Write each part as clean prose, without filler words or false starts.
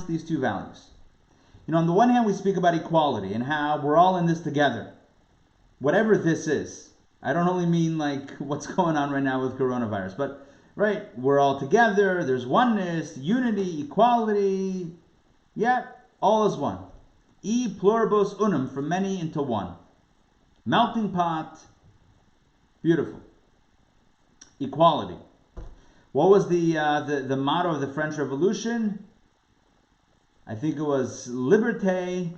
these two values? On the one hand, we speak about equality and how we're all in this together. Whatever this is. I don't only mean like what's going on right now with coronavirus, but right, we're all together, there's oneness, unity, equality. Yeah, all is one. E pluribus unum, from many into one. Melting pot. Beautiful. Equality. What was the motto of the French Revolution? I think it was liberté,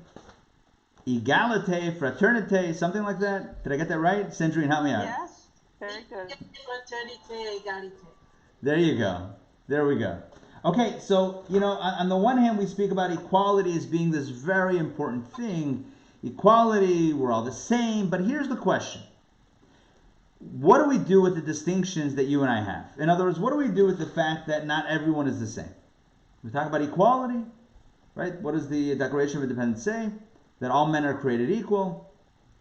égalité, fraternité, something like that. Did I get that right? Sandrine, help me out. Yes, very good. Fraternité, égalité. There you go. There we go. Okay, so, on the one hand, we speak about equality as being this very important thing. Equality, we're all the same, but here's the question. What do we do with the distinctions that you and I have? In other words, what do we do with the fact that not everyone is the same? We talk about equality, right? What does the Declaration of Independence say? That all men are created equal.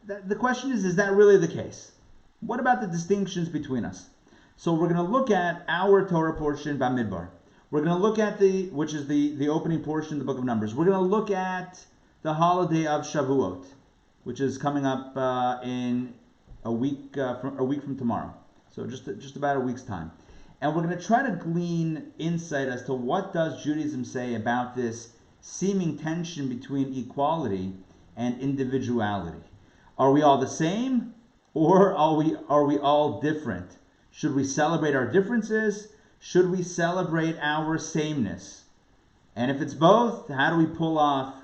The question is that really the case? What about the distinctions between us? So we're going to look at our Torah portion, Bamidbar. We're going to look at which is the opening portion of the book of Numbers. We're going to look at the holiday of Shavuot, which is coming up in a week from tomorrow. So just about a week's time. And we're going to try to glean insight as to what does Judaism say about this seeming tension between equality and individuality. Are we all the same, or are we all different? Should we celebrate our differences? Should we celebrate our sameness? And if it's both, how do we pull off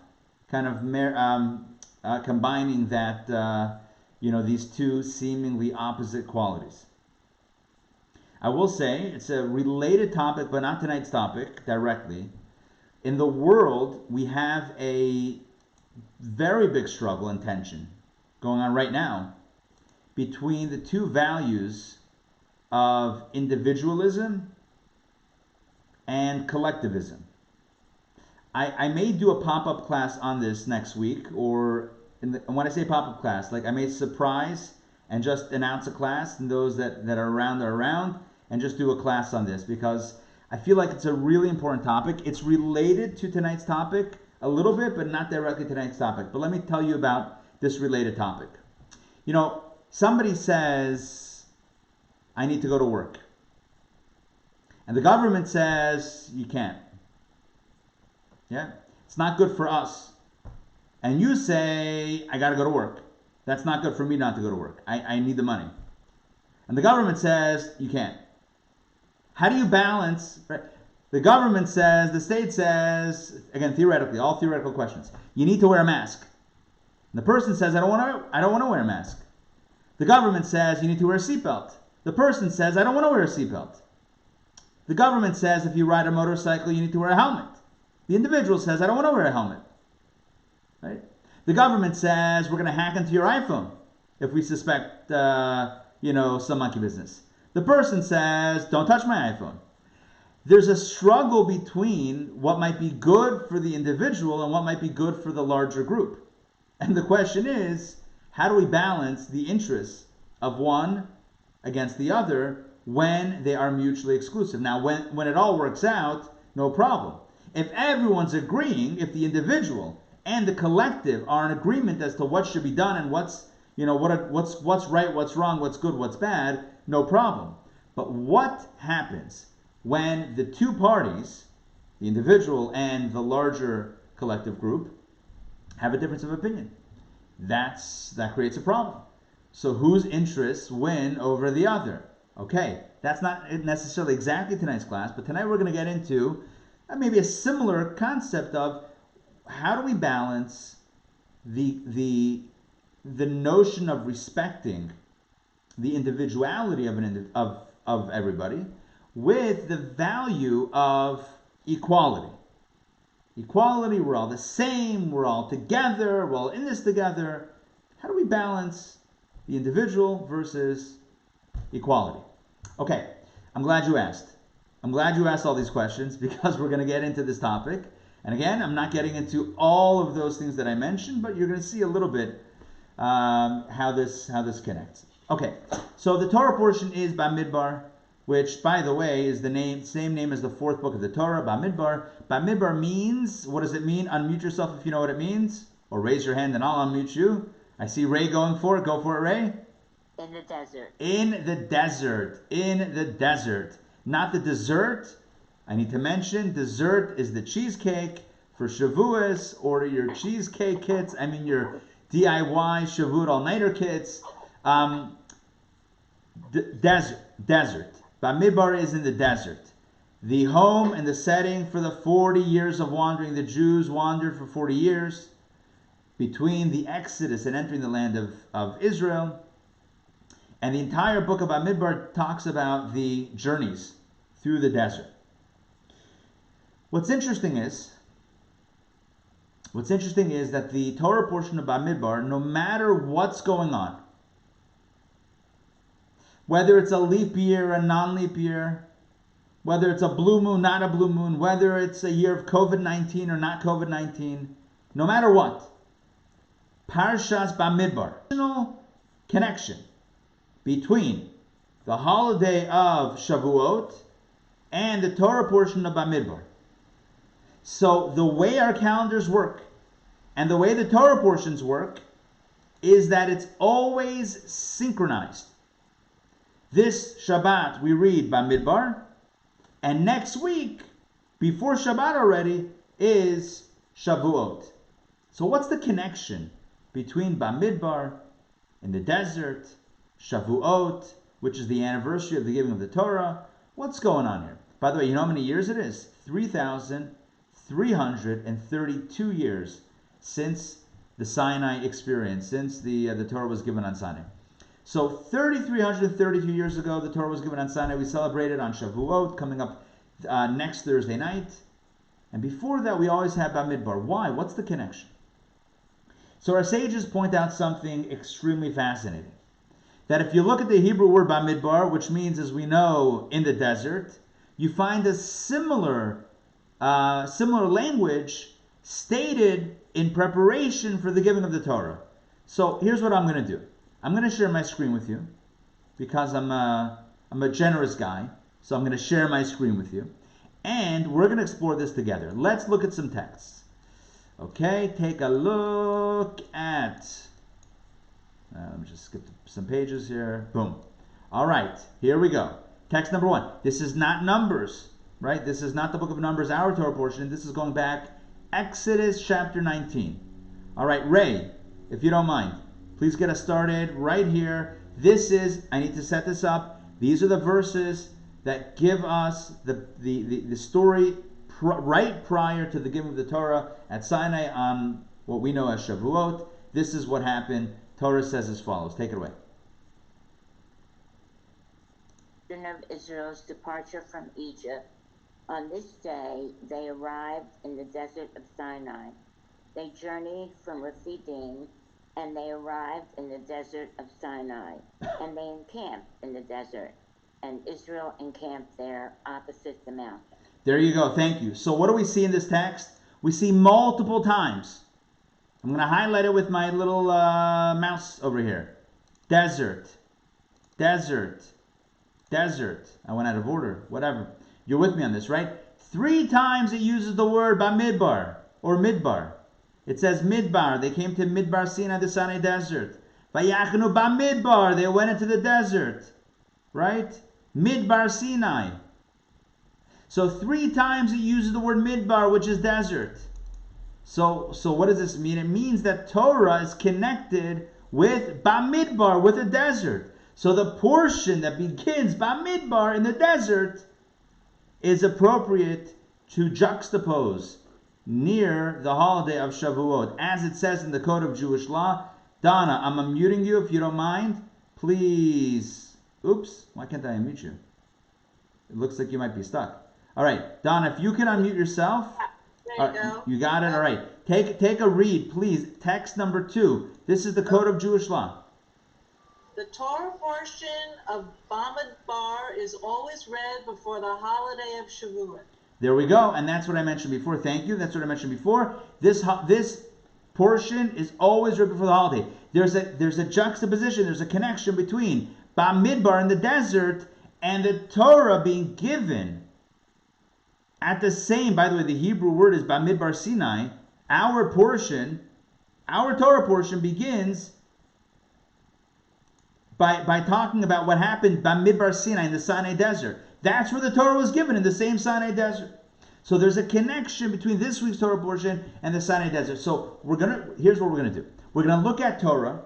kind of combining that, these two seemingly opposite qualities? I will say it's a related topic, but not tonight's topic directly. In the world, we have a very big struggle and tension going on right now between the two values of individualism and collectivism. I may do a pop-up class on this next week, or when I say pop-up class, like I may surprise and just announce a class, and those that are around, and just do a class on this, because I feel like it's a really important topic. It's related to tonight's topic a little bit, but not directly tonight's topic. But let me tell you about this related topic. Somebody says, I need to go to work. And the government says, you can't. Yeah? It's not good for us. And you say, I got to go to work. That's not good for me not to go to work. I need the money. And the government says, you can't. How do you balance? Right? The government says, the state says, again, theoretically, all theoretical questions. You need to wear a mask. And the person says, I don't want to wear a mask. The government says, you need to wear a seatbelt. The person says, I don't want to wear a seatbelt. The government says, if you ride a motorcycle, you need to wear a helmet. The individual says, I don't want to wear a helmet. Right? The government says, we're going to hack into your iPhone if we suspect, some monkey business. The person says, don't touch my iPhone. There's a struggle between what might be good for the individual and what might be good for the larger group. And the question is, how do we balance the interests of one against the other when they are mutually exclusive? Now, when it all works out, no problem. If everyone's agreeing, if the individual and the collective are in agreement as to what should be done and what's right, what's wrong, what's good, what's bad, no problem. But what happens when the two parties, the individual and the larger collective group, have a difference of opinion? That creates a problem. So whose interests win over the other? Okay, that's not necessarily exactly tonight's class, but tonight we're going to get into maybe a similar concept of how do we balance the notion of respecting the individuality of everybody with the value of equality. Equality, we're all the same, we're all together, we're all in this together. How do we balance the individual versus equality? Okay, I'm glad you asked. I'm glad you asked all these questions, because we're going to get into this topic. And again, I'm not getting into all of those things that I mentioned, but you're going to see a little bit how this connects. Okay, so the Torah portion is Bamidbar, which, by the way, is the same name as the fourth book of the Torah, Bamidbar. Bamidbar means, what does it mean? Unmute yourself if you know what it means. Or raise your hand and I'll unmute you. I see Ray going for it. Go for it, Ray. In the desert. In the desert. In the desert. Not the dessert. I need to mention, dessert is the cheesecake for Shavuos. Order your cheesecake kits. I mean your DIY Shavuot all-nighter kits. Desert. Bamidbar is in the desert. The home and the setting for the 40 years of wandering. The Jews wandered for 40 years between the Exodus and entering the land of Israel. And the entire book of Bamidbar talks about the journeys through the desert. What's interesting is that the Torah portion of Bamidbar, no matter what's going on, whether it's a leap year, a non-leap year, whether it's a blue moon, not a blue moon, whether it's a year of COVID-19 or not COVID-19, no matter what, Parshas Bamidbar, connection between the holiday of Shavuot and the Torah portion of Bamidbar. So the way our calendars work and the way the Torah portions work is that it's always synchronized. This Shabbat we read Bamidbar, and next week, before Shabbat already, is Shavuot. So what's the connection between Bamidbar in the desert, Shavuot, which is the anniversary of the giving of the Torah? What's going on here? By the way, you know how many years it is? 3,332 years since the Sinai experience, since the Torah was given on Sinai. So 3,332 years ago, the Torah was given on Sinai. We celebrated on Shavuot, coming up next Thursday night. And before that, we always had Bamidbar. Why? What's the connection? So our sages point out something extremely fascinating. That if you look at the Hebrew word Bamidbar, which means, as we know, in the desert, you find a similar language stated in preparation for the giving of the Torah. So here's what I'm going to do. I'm going to share my screen with you because I'm a generous guy. So I'm going to share my screen with you. And we're going to explore this together. Let's look at some texts. Okay, take a look at... let me just skip some pages here. Boom. All right, here we go. Text number 1. This is not Numbers, right? This is not the book of Numbers, our Torah portion. This is going back Exodus chapter 19. All right, Ray, if you don't mind, please get us started right here. This is, I need to set this up. These are the verses that give us the story right prior to the giving of the Torah at Sinai on what we know as Shavuot. This is what happened. Torah says as follows. Take it away. Of Israel's departure from Egypt. On this day, they arrived in the desert of Sinai. They journeyed from Rephidim, and they arrived in the desert of Sinai, and they encamped in the desert, and Israel encamped there opposite the mountain. There you go. Thank you. So what do we see in this text? We see multiple times. I'm going to highlight it with my little mouse over here. Desert. Desert. Desert. I went out of order. Whatever. You're with me on this, right? 3 times it uses the word Bamidbar or Midbar. It says Midbar. They came to Midbar Sinai, the Sinai desert. Vayachnu Bamidbar. They went into the desert. Right? Midbar Sinai. So 3 times it uses the word Midbar, which is desert. So what does this mean? It means that Torah is connected with Bamidbar, with a desert. So the portion that begins Bamidbar in the desert is appropriate to juxtapose near the holiday of Shavuot. As it says in the Code of Jewish Law. Donna, I'm unmuting you if you don't mind. Please. Oops, why can't I unmute you? It looks like you might be stuck. All right, Donna, if you can unmute yourself. There you go. You got it? All right. Take a read, please. Text number 2. This is the Code of Jewish Law. The Torah portion of Bamidbar is always read before the holiday of Shavuot. There we go, and that's what I mentioned before. Thank you. That's what I mentioned before. This portion is always read before the holiday. There's a juxtaposition. There's a connection between Bamidbar in the desert and the Torah being given at the same, by the way, the Hebrew word is Bamidbar Sinai. Our Torah portion begins by talking about what happened Bamidbar Sinai in the Sinai desert. That's where the Torah was given, in the same Sinai desert. So there's a connection between this week's Torah portion and the Sinai desert. So here's what we're gonna do. We're gonna look at Torah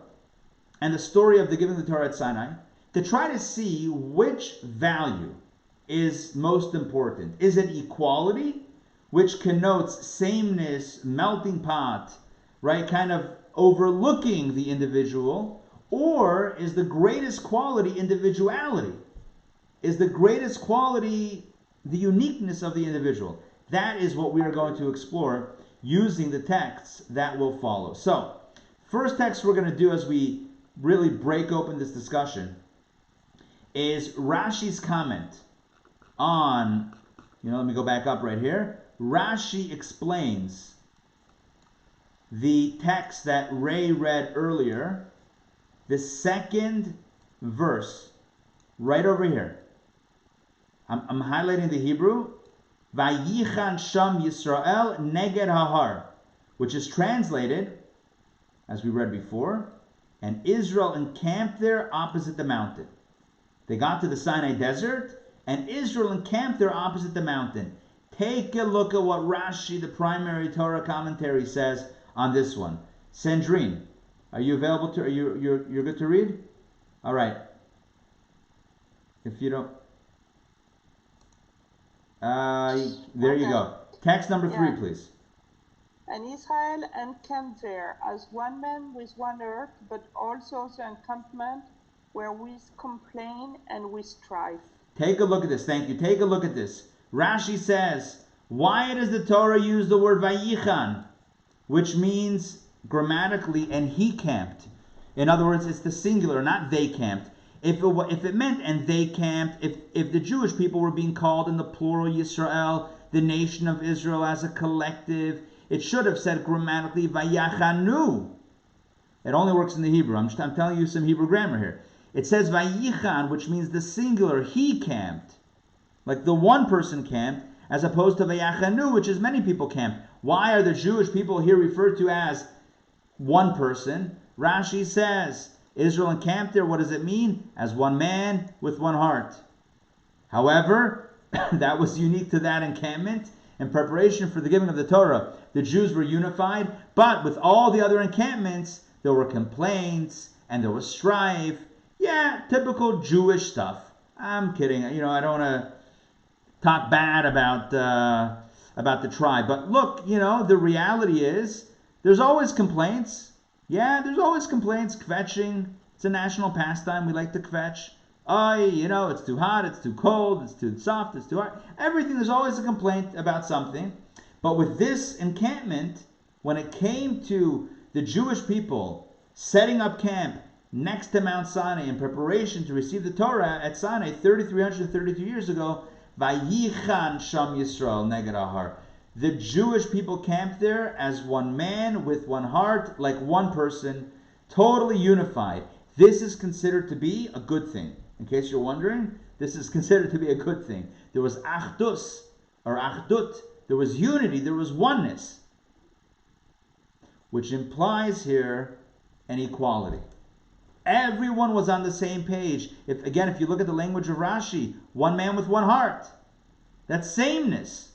and the story of the giving of the Torah at Sinai to try to see which value is most important. Is it equality, which connotes sameness, melting pot, right? Kind of overlooking the individual, or is the greatest quality individuality? Is the greatest quality the uniqueness of the individual? That is what we are going to explore using the texts that will follow. So, first text we're going to do as we really break open this discussion is Rashi's comment on, let me go back up right here. Rashi explains the text that Ray read earlier, the second verse, right over here. I'm highlighting the Hebrew. Vayichan Sham Yisrael Neged Hahar, which is translated, as we read before, and Israel encamped there opposite the mountain. They got to the Sinai desert, and Israel encamped there opposite the mountain. Take a look at what Rashi, the primary Torah commentary, says on this one. Sandrine, are you available to? You're good to read? All right. If you don't, there you go. Text number 3, please. And Israel encamped there as one man with one earth, but also the encampment were with complaint and with strife. Take a look at this. Thank you. Take a look at this. Rashi says, why does the Torah use the word Vayichan, which means grammatically, and he camped? In other words, it's the singular, not they camped. If it meant and they camped, if the Jewish people were being called in the plural Yisrael, the nation of Israel as a collective, it should have said grammatically Vayachanu. It only works in the Hebrew. I'm telling you some Hebrew grammar here. It says Vayichan, which means the singular, he camped. Like the one person camped, as opposed to Vayachanu, which is many people camped. Why are the Jewish people here referred to as one person? Rashi says, Israel encamped there, what does it mean? As one man with one heart. However, that was unique to that encampment. In preparation for the giving of the Torah, the Jews were unified, but with all the other encampments, there were complaints and there was strife. Yeah, typical Jewish stuff. I'm kidding. I don't want to talk bad about the tribe. But look, the reality is there's always complaints. Yeah, there's always complaints. Kvetching. It's a national pastime. We like to kvetch. It's too hot, it's too cold, it's too soft, it's too hard. Everything, there's always a complaint about something. But with this encampment, when it came to the Jewish people setting up camp next to Mount Sinai in preparation to receive the Torah at Sinai 3,332 years ago, Vayichan Sham Yisrael Neged Ahar. The Jewish people camped there as one man with one heart, like one person, totally unified. This is considered to be a good thing. In case you're wondering, this is considered to be a good thing. There was achdus, or achdut. There was unity, there was oneness, which implies here an equality. Everyone was on the same page. If you look at the language of Rashi, one man with one heart. That's sameness.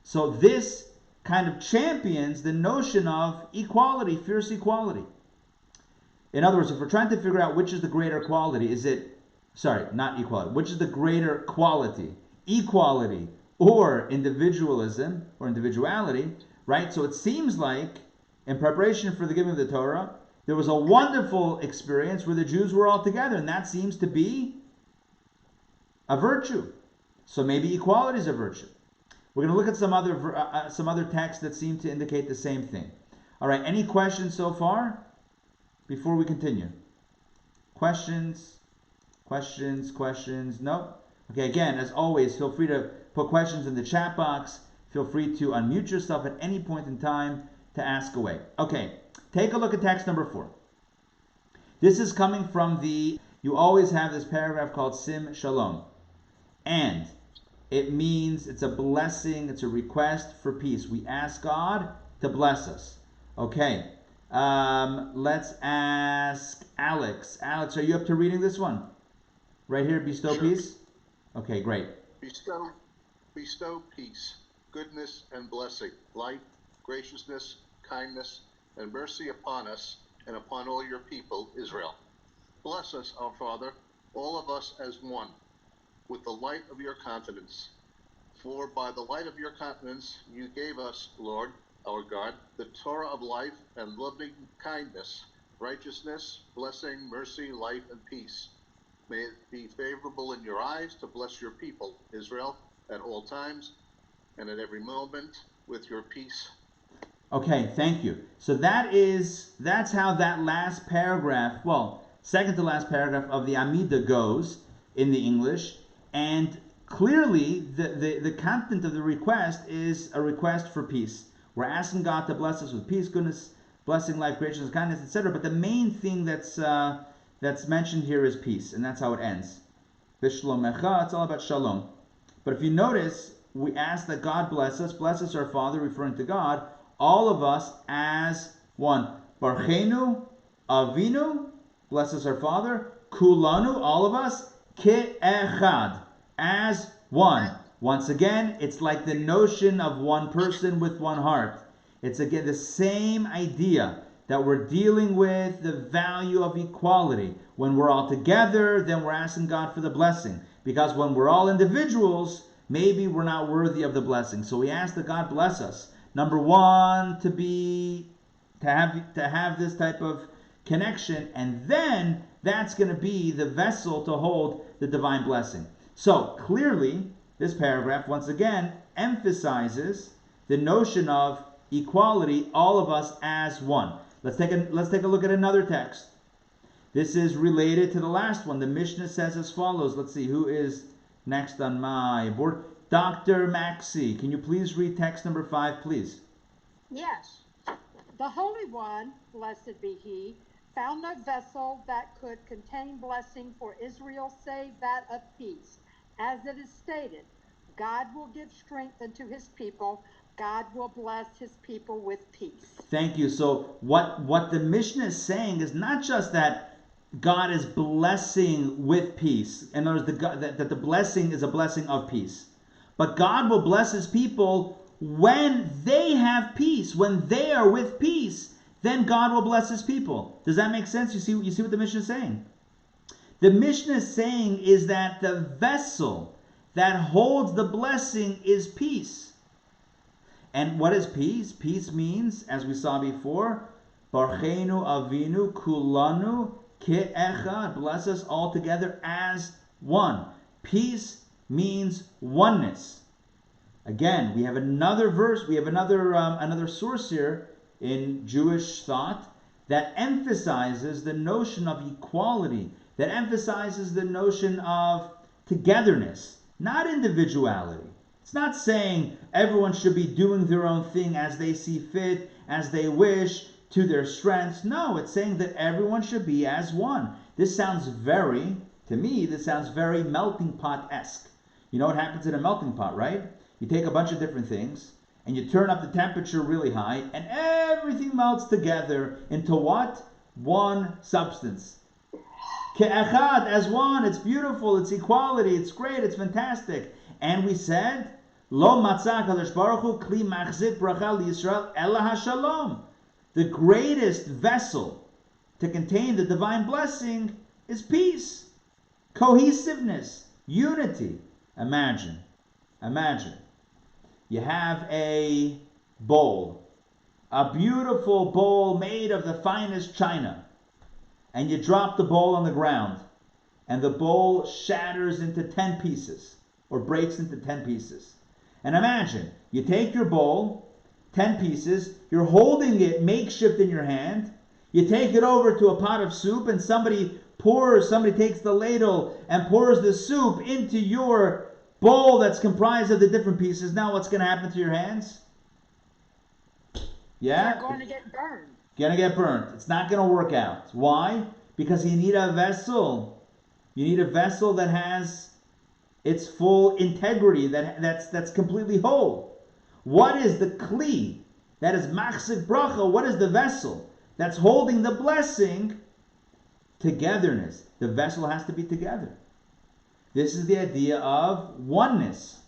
So this kind of champions the notion of equality, fierce equality. In other words, if we're trying to figure out which is the greater quality, which is the greater quality, equality or individualism or individuality, right? So it seems like in preparation for the giving of the Torah, there was a wonderful experience where the Jews were all together, and that seems to be a virtue. So maybe equality is a virtue. We're going to look at some other texts that seem to indicate the same thing. All right, any questions so far before we continue? Questions? No? Okay, again, as always, feel free to put questions in the chat box. Feel free to unmute yourself at any point in time to ask away. Okay, take a look at text number 4. This is coming from you always have this paragraph called Sim Shalom. And it means it's a blessing, it's a request for peace. We ask God to bless us. Okay, let's ask Alex. Alex, are you up to reading this one? Right here, bestow Sure. peace? Okay, great. Bestow peace, goodness, and blessing, light, graciousness, kindness, and mercy upon us and upon all your people, Israel. Bless us, our Father, all of us as one, with the light of your countenance. For by the light of your countenance you gave us, Lord, our God, the Torah of life and loving kindness, righteousness, blessing, mercy, life, and peace. May it be favorable in your eyes to bless your people, Israel, at all times and at every moment with your peace. Okay, thank you. So that's how that last paragraph, well, second to last paragraph of the Amida goes in the English. And clearly the content of the request is a request for peace. We're asking God to bless us with peace, goodness, blessing, life, graciousness, kindness, etc. But the main thing that's mentioned here is peace, and that's how it ends. Bishlomecha, it's all about shalom. But if you notice, we ask that God bless us our Father, referring to God, all of us as one. Barchenu, Avinu, bless us our Father, Kulanu, all of us, Ke'echad, as one. Once again, it's like the notion of one person with one heart. It's again the same idea that we're dealing with the value of equality. When we're all together, then we're asking God for the blessing. Because when we're all individuals, maybe we're not worthy of the blessing. So we ask that God bless us. Number one, to have this type of connection, and then that's going to be the vessel to hold the divine blessing. So clearly, this paragraph once again emphasizes the notion of equality, all of us as one. Let's take a look at another text. This is related to the last one. The Mishnah says as follows. Let's see who is next on my board. Dr. Macy, can you please read text number 5, please? Yes. The Holy One, blessed be He, found no vessel that could contain blessing for Israel save that of peace. As it is stated, God will give strength unto His people. God will bless His people with peace. Thank you. So what the Mishnah is saying is not just that God is blessing with peace. In other words, that the blessing is a blessing of peace. But God will bless His people when they have peace. When they are with peace, then God will bless His people. Does that make sense? You see what the Mishnah is saying? The Mishnah is saying is that the vessel that holds the blessing is peace. And what is peace? Peace means, as we saw before, Barchenu Avinu Kulanu Ke'echad. Bless us all together as one. Peace means oneness. Again, we have another verse, we have another source here in Jewish thought that emphasizes the notion of equality, that emphasizes the notion of togetherness, not individuality. It's not saying everyone should be doing their own thing as they see fit, as they wish, to their strengths. No, it's saying that everyone should be as one. This sounds very melting pot-esque. You know what happens in a melting pot, right? You take a bunch of different things, and you turn up the temperature really high, and everything melts together into what? One substance. Ke'echad, as one. It's beautiful, it's equality, it's great, it's fantastic. And we said, Lo matzah HaKadosh Baruch Hu kli machzik bracha liYisrael ela hashalom. The greatest vessel to contain the divine blessing is peace, cohesiveness, unity. Imagine. You have a bowl, a beautiful bowl made of the finest china, and you drop the bowl on the ground, and the bowl shatters into 10 pieces, or breaks into 10 pieces. And imagine, you take your bowl, 10 pieces, you're holding it makeshift in your hand, you take it over to a pot of soup, and somebody takes the ladle and pours the soup into your bowl that's comprised of the different pieces. Now what's going to happen to your hands? Yeah? They're going to get burned. Going to get burnt. It's not going to work out. Why? Because you need a vessel. You need a vessel that has its full integrity, that's completely whole. What is the kli? That is machzik bracha. What is the vessel that's holding the blessing? Togetherness. The vessel has to be together. This is the idea of oneness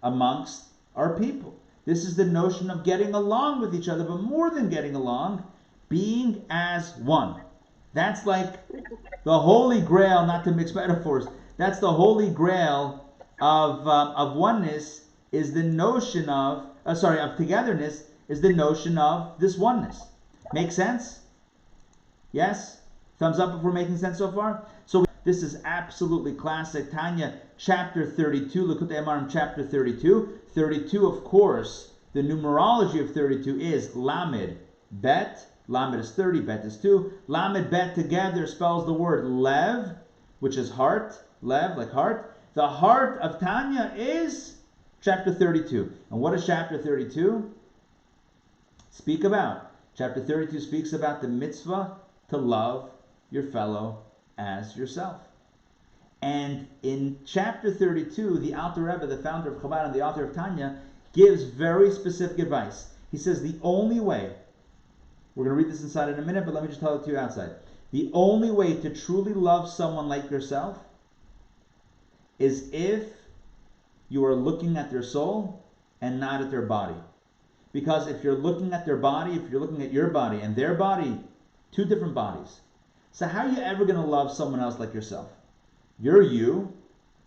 amongst our people. This is the notion of getting along with each other, but more than getting along, being as one. That's like the holy grail, not to mix metaphors, that's the holy grail of oneness, is the notion of togetherness, is the notion of this oneness. Make sense? Yes? Thumbs up if we're making sense so far? So this is absolutely classic. Tanya, chapter 32, Likutei Amarim, chapter 32. 32, of course, the numerology of 32 is Lamed Bet. Lamed is 30, Bet is 2. Lamed Bet together spells the word Lev, which is heart. Lev, like heart. The heart of Tanya is chapter 32. And what does chapter 32 speak about? Chapter 32 speaks about the mitzvah to love your fellow as yourself. And in chapter 32, the Alter Rebbe, the founder of Chabad and the author of Tanya, gives very specific advice. He says the only way, we're going to read this inside in a minute, but let me just tell it to you outside. The only way to truly love someone like yourself is if you are looking at their soul and not at their body. Because if you're looking at their body, if you're looking at your body and their body, two different bodies. So how are you ever going to love someone else like yourself? You're you,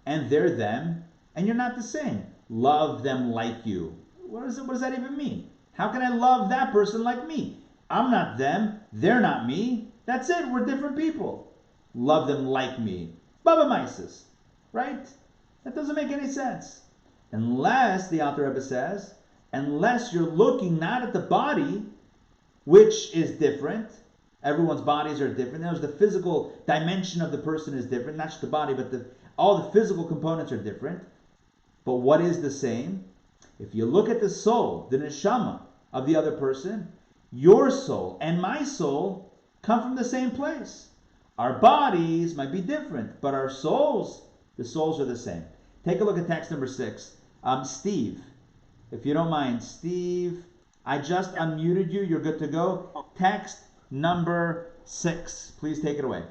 and they're them, and you're not the same. Love them like you. What does that even mean? How can I love that person like me? I'm not them, they're not me. That's it, we're different people. Love them like me. Baba Mises, right? That doesn't make any sense. Unless, the Alter Rebbe says, unless you're looking not at the body, which is different. Everyone's bodies are different. There's the physical dimension of the person is different, not just the body, but all the physical components are different. But what is the same? If you look at the soul, the neshama of the other person, your soul and my soul come from the same place. Our bodies might be different, but our souls, the souls are the same. Take a look at text number 6. Steve, if you don't mind, Steve, I just unmuted you. You're good to go. Text number 6. Please take it away.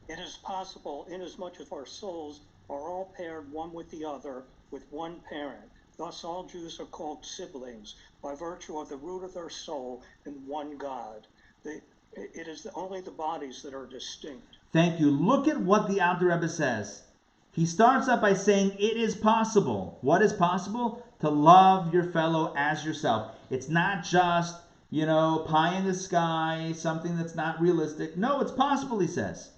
It is possible, inasmuch as our souls are all paired one with the other, with one parent. Thus all Jews are called siblings, by virtue of the root of their soul in one God. It is only the bodies that are distinct. Thank you. Look at what the Alter Rebbe says. He starts up by saying it is possible. What is possible? To love your fellow as yourself. It's not just, pie in the sky, something that's not realistic. No, it's possible, he says.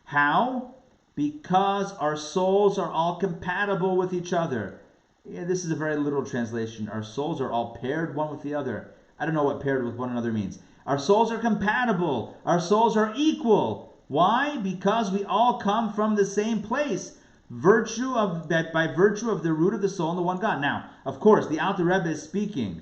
How? Because our souls are all compatible with each other. Yeah, this is a very literal translation. Our souls are all paired one with the other. I don't know what paired with one another means. Our souls are compatible. Our souls are equal. Why? Because we all come from the same place. By virtue of the root of the soul and the one God. Now, of course, the Alter Rebbe is speaking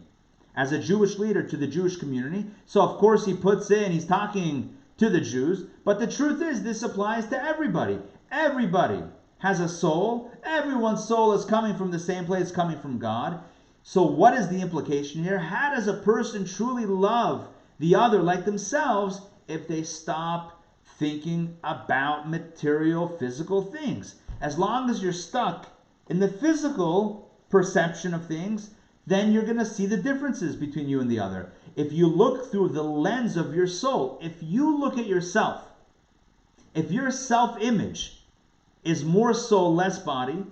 as a Jewish leader to the Jewish community. So, of course, he's talking to the Jews. But the truth is, this applies to everybody. Everybody has a soul. Everyone's soul is coming from the same place, coming from God. So what is the implication here? How does a person truly love the other like themselves if they stop thinking about material, physical things? As long as you're stuck in the physical perception of things, then you're going to see the differences between you and the other. If you look through the lens of your soul, if you look at yourself, if your self-image is more soul, less body,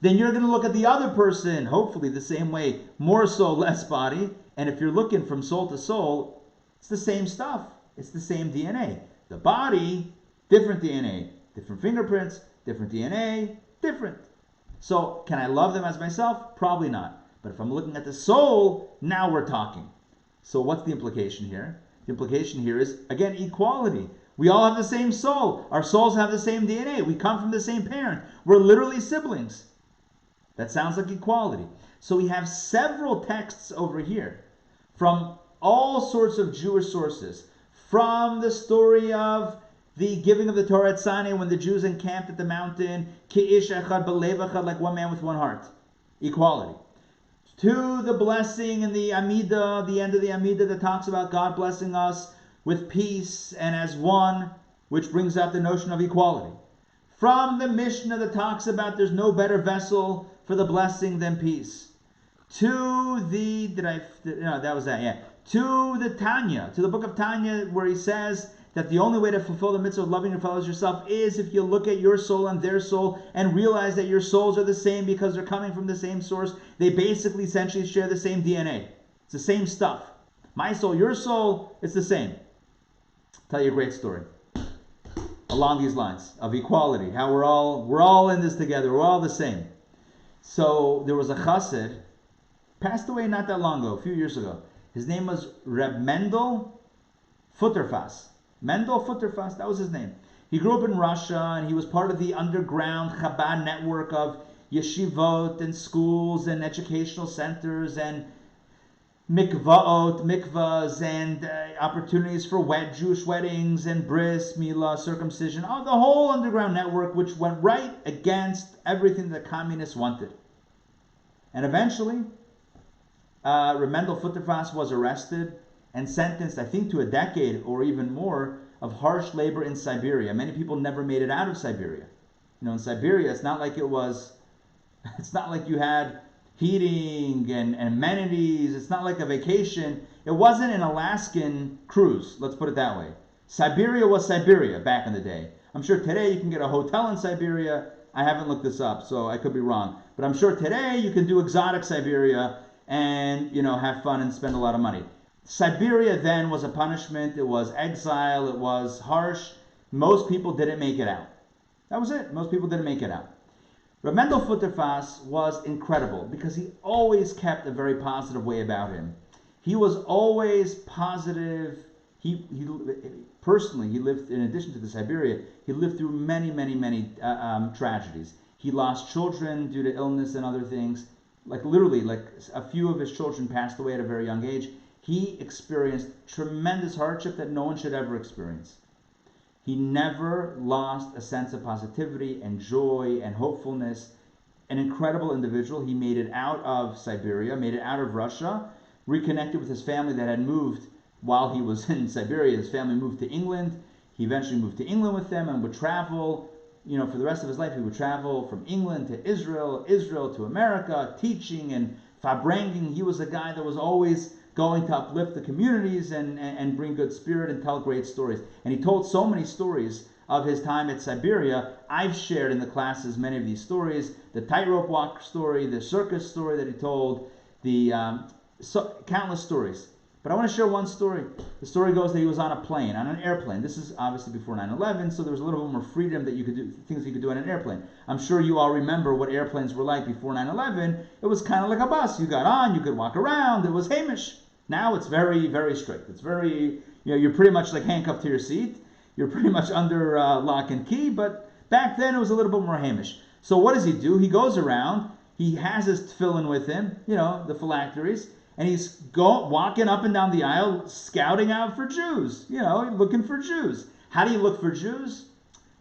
then you're going to look at the other person, hopefully the same way, more soul, less body. And if you're looking from soul to soul, it's the same stuff. It's the same DNA. The body, different DNA. Different fingerprints, different DNA, different. So, can I love them as myself? Probably not. But if I'm looking at the soul, now we're talking. So what's the implication here? The implication here is, again, equality. We all have the same soul. Our souls have the same DNA. We come from the same parent. We're literally siblings. That sounds like equality. So we have several texts over here from all sorts of Jewish sources. From the story of the giving of the Torah at Sinai when the Jews encamped at the mountain, Ki'ish echad b'lev echad, like one man with one heart. Equality. To the blessing in the Amidah, the end of the Amidah that talks about God blessing us with peace and as one, which brings out the notion of equality. From the Mishnah that talks about there's no better vessel for the blessing than peace. To the, to the Tanya, to the book of Tanya, where he says that the only way to fulfill the mitzvah of loving your fellows yourself is if you look at your soul and their soul and realize that your souls are the same because they're coming from the same source. They basically essentially share the same DNA. It's the same stuff. My soul, your soul, it's the same. I'll tell you a great story along these lines of equality, how we're all in this together, we're all the same. So there was a chassid, passed away not that long ago, a few years ago. His name was Reb Mendel Futterfass. Mendel Futterfass, that was his name. He grew up in Russia, and he was part of the underground Chabad network of yeshivot and schools and educational centers and mikvahs and opportunities for Jewish weddings and bris, milah, circumcision. The whole underground network, which went right against everything the communists wanted. And eventually, Mendel Futterfass was arrested and sentenced, I think, to a decade or even more of harsh labor in Siberia. Many people never made it out of Siberia. In Siberia, it's not like you had heating and amenities. It's not like a vacation. It wasn't an Alaskan cruise, let's put it that way. Siberia was Siberia back in the day. I'm sure today you can get a hotel in Siberia. I haven't looked this up, so I could be wrong. But I'm sure today you can do exotic Siberia and, have fun and spend a lot of money. Siberia then was a punishment. It was exile. It was harsh. Most people didn't make it out. That was it. Most people didn't make it out. Reb Mendel Futterfass was incredible because he always kept a very positive way about him. He was always positive. He personally, he lived, in addition to the Siberia, he lived through many tragedies. He lost children due to illness and other things. Literally, a few of his children passed away at a very young age. He experienced tremendous hardship that no one should ever experience. He never lost a sense of positivity and joy and hopefulness. An incredible individual. He made it out of Siberia, made it out of Russia, reconnected with his family that had moved while he was in Siberia. His family moved to England. He eventually moved to England with them and would travel. For the rest of his life, he would travel from England to Israel to America, teaching and fabranging. He was a guy that was always going to uplift the communities and bring good spirit and tell great stories. And he told so many stories of his time at Siberia. I've shared in the classes many of these stories. The tightrope walk story, the circus story that he told, the countless stories. But I want to share one story. The story goes that he was on a plane, on an airplane. This is obviously before 9/11, so there was a little bit more freedom that you could do, things you could do on an airplane. I'm sure you all remember what airplanes were like before 9/11. It was kind of like a bus. You got on, you could walk around. It was Hamish. Now it's very, very strict. It's very, you're pretty much like handcuffed to your seat. You're pretty much under lock and key. But back then it was a little bit more Hamish. So what does he do? He goes around. He has his tefillin with him, the phylacteries. And he's walking up and down the aisle, scouting out for Jews, looking for Jews. How do you look for Jews?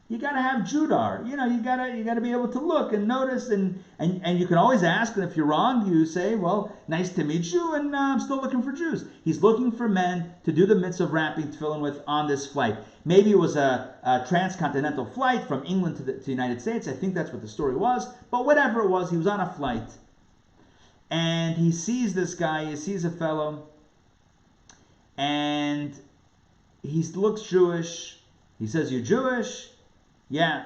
You got to have Judar. You got to be able to look and notice, and you can always ask. And if you're wrong, you say, "Well, nice to meet you," and I'm still looking for Jews. He's looking for men to do the mitzvah of wrapping tefillin with on this flight. Maybe it was a transcontinental flight from England to the United States. I think that's what the story was. But whatever it was, he was on a flight. And he sees this guy, he sees a fellow, and he looks Jewish. He says, "You're Jewish?" "Yeah."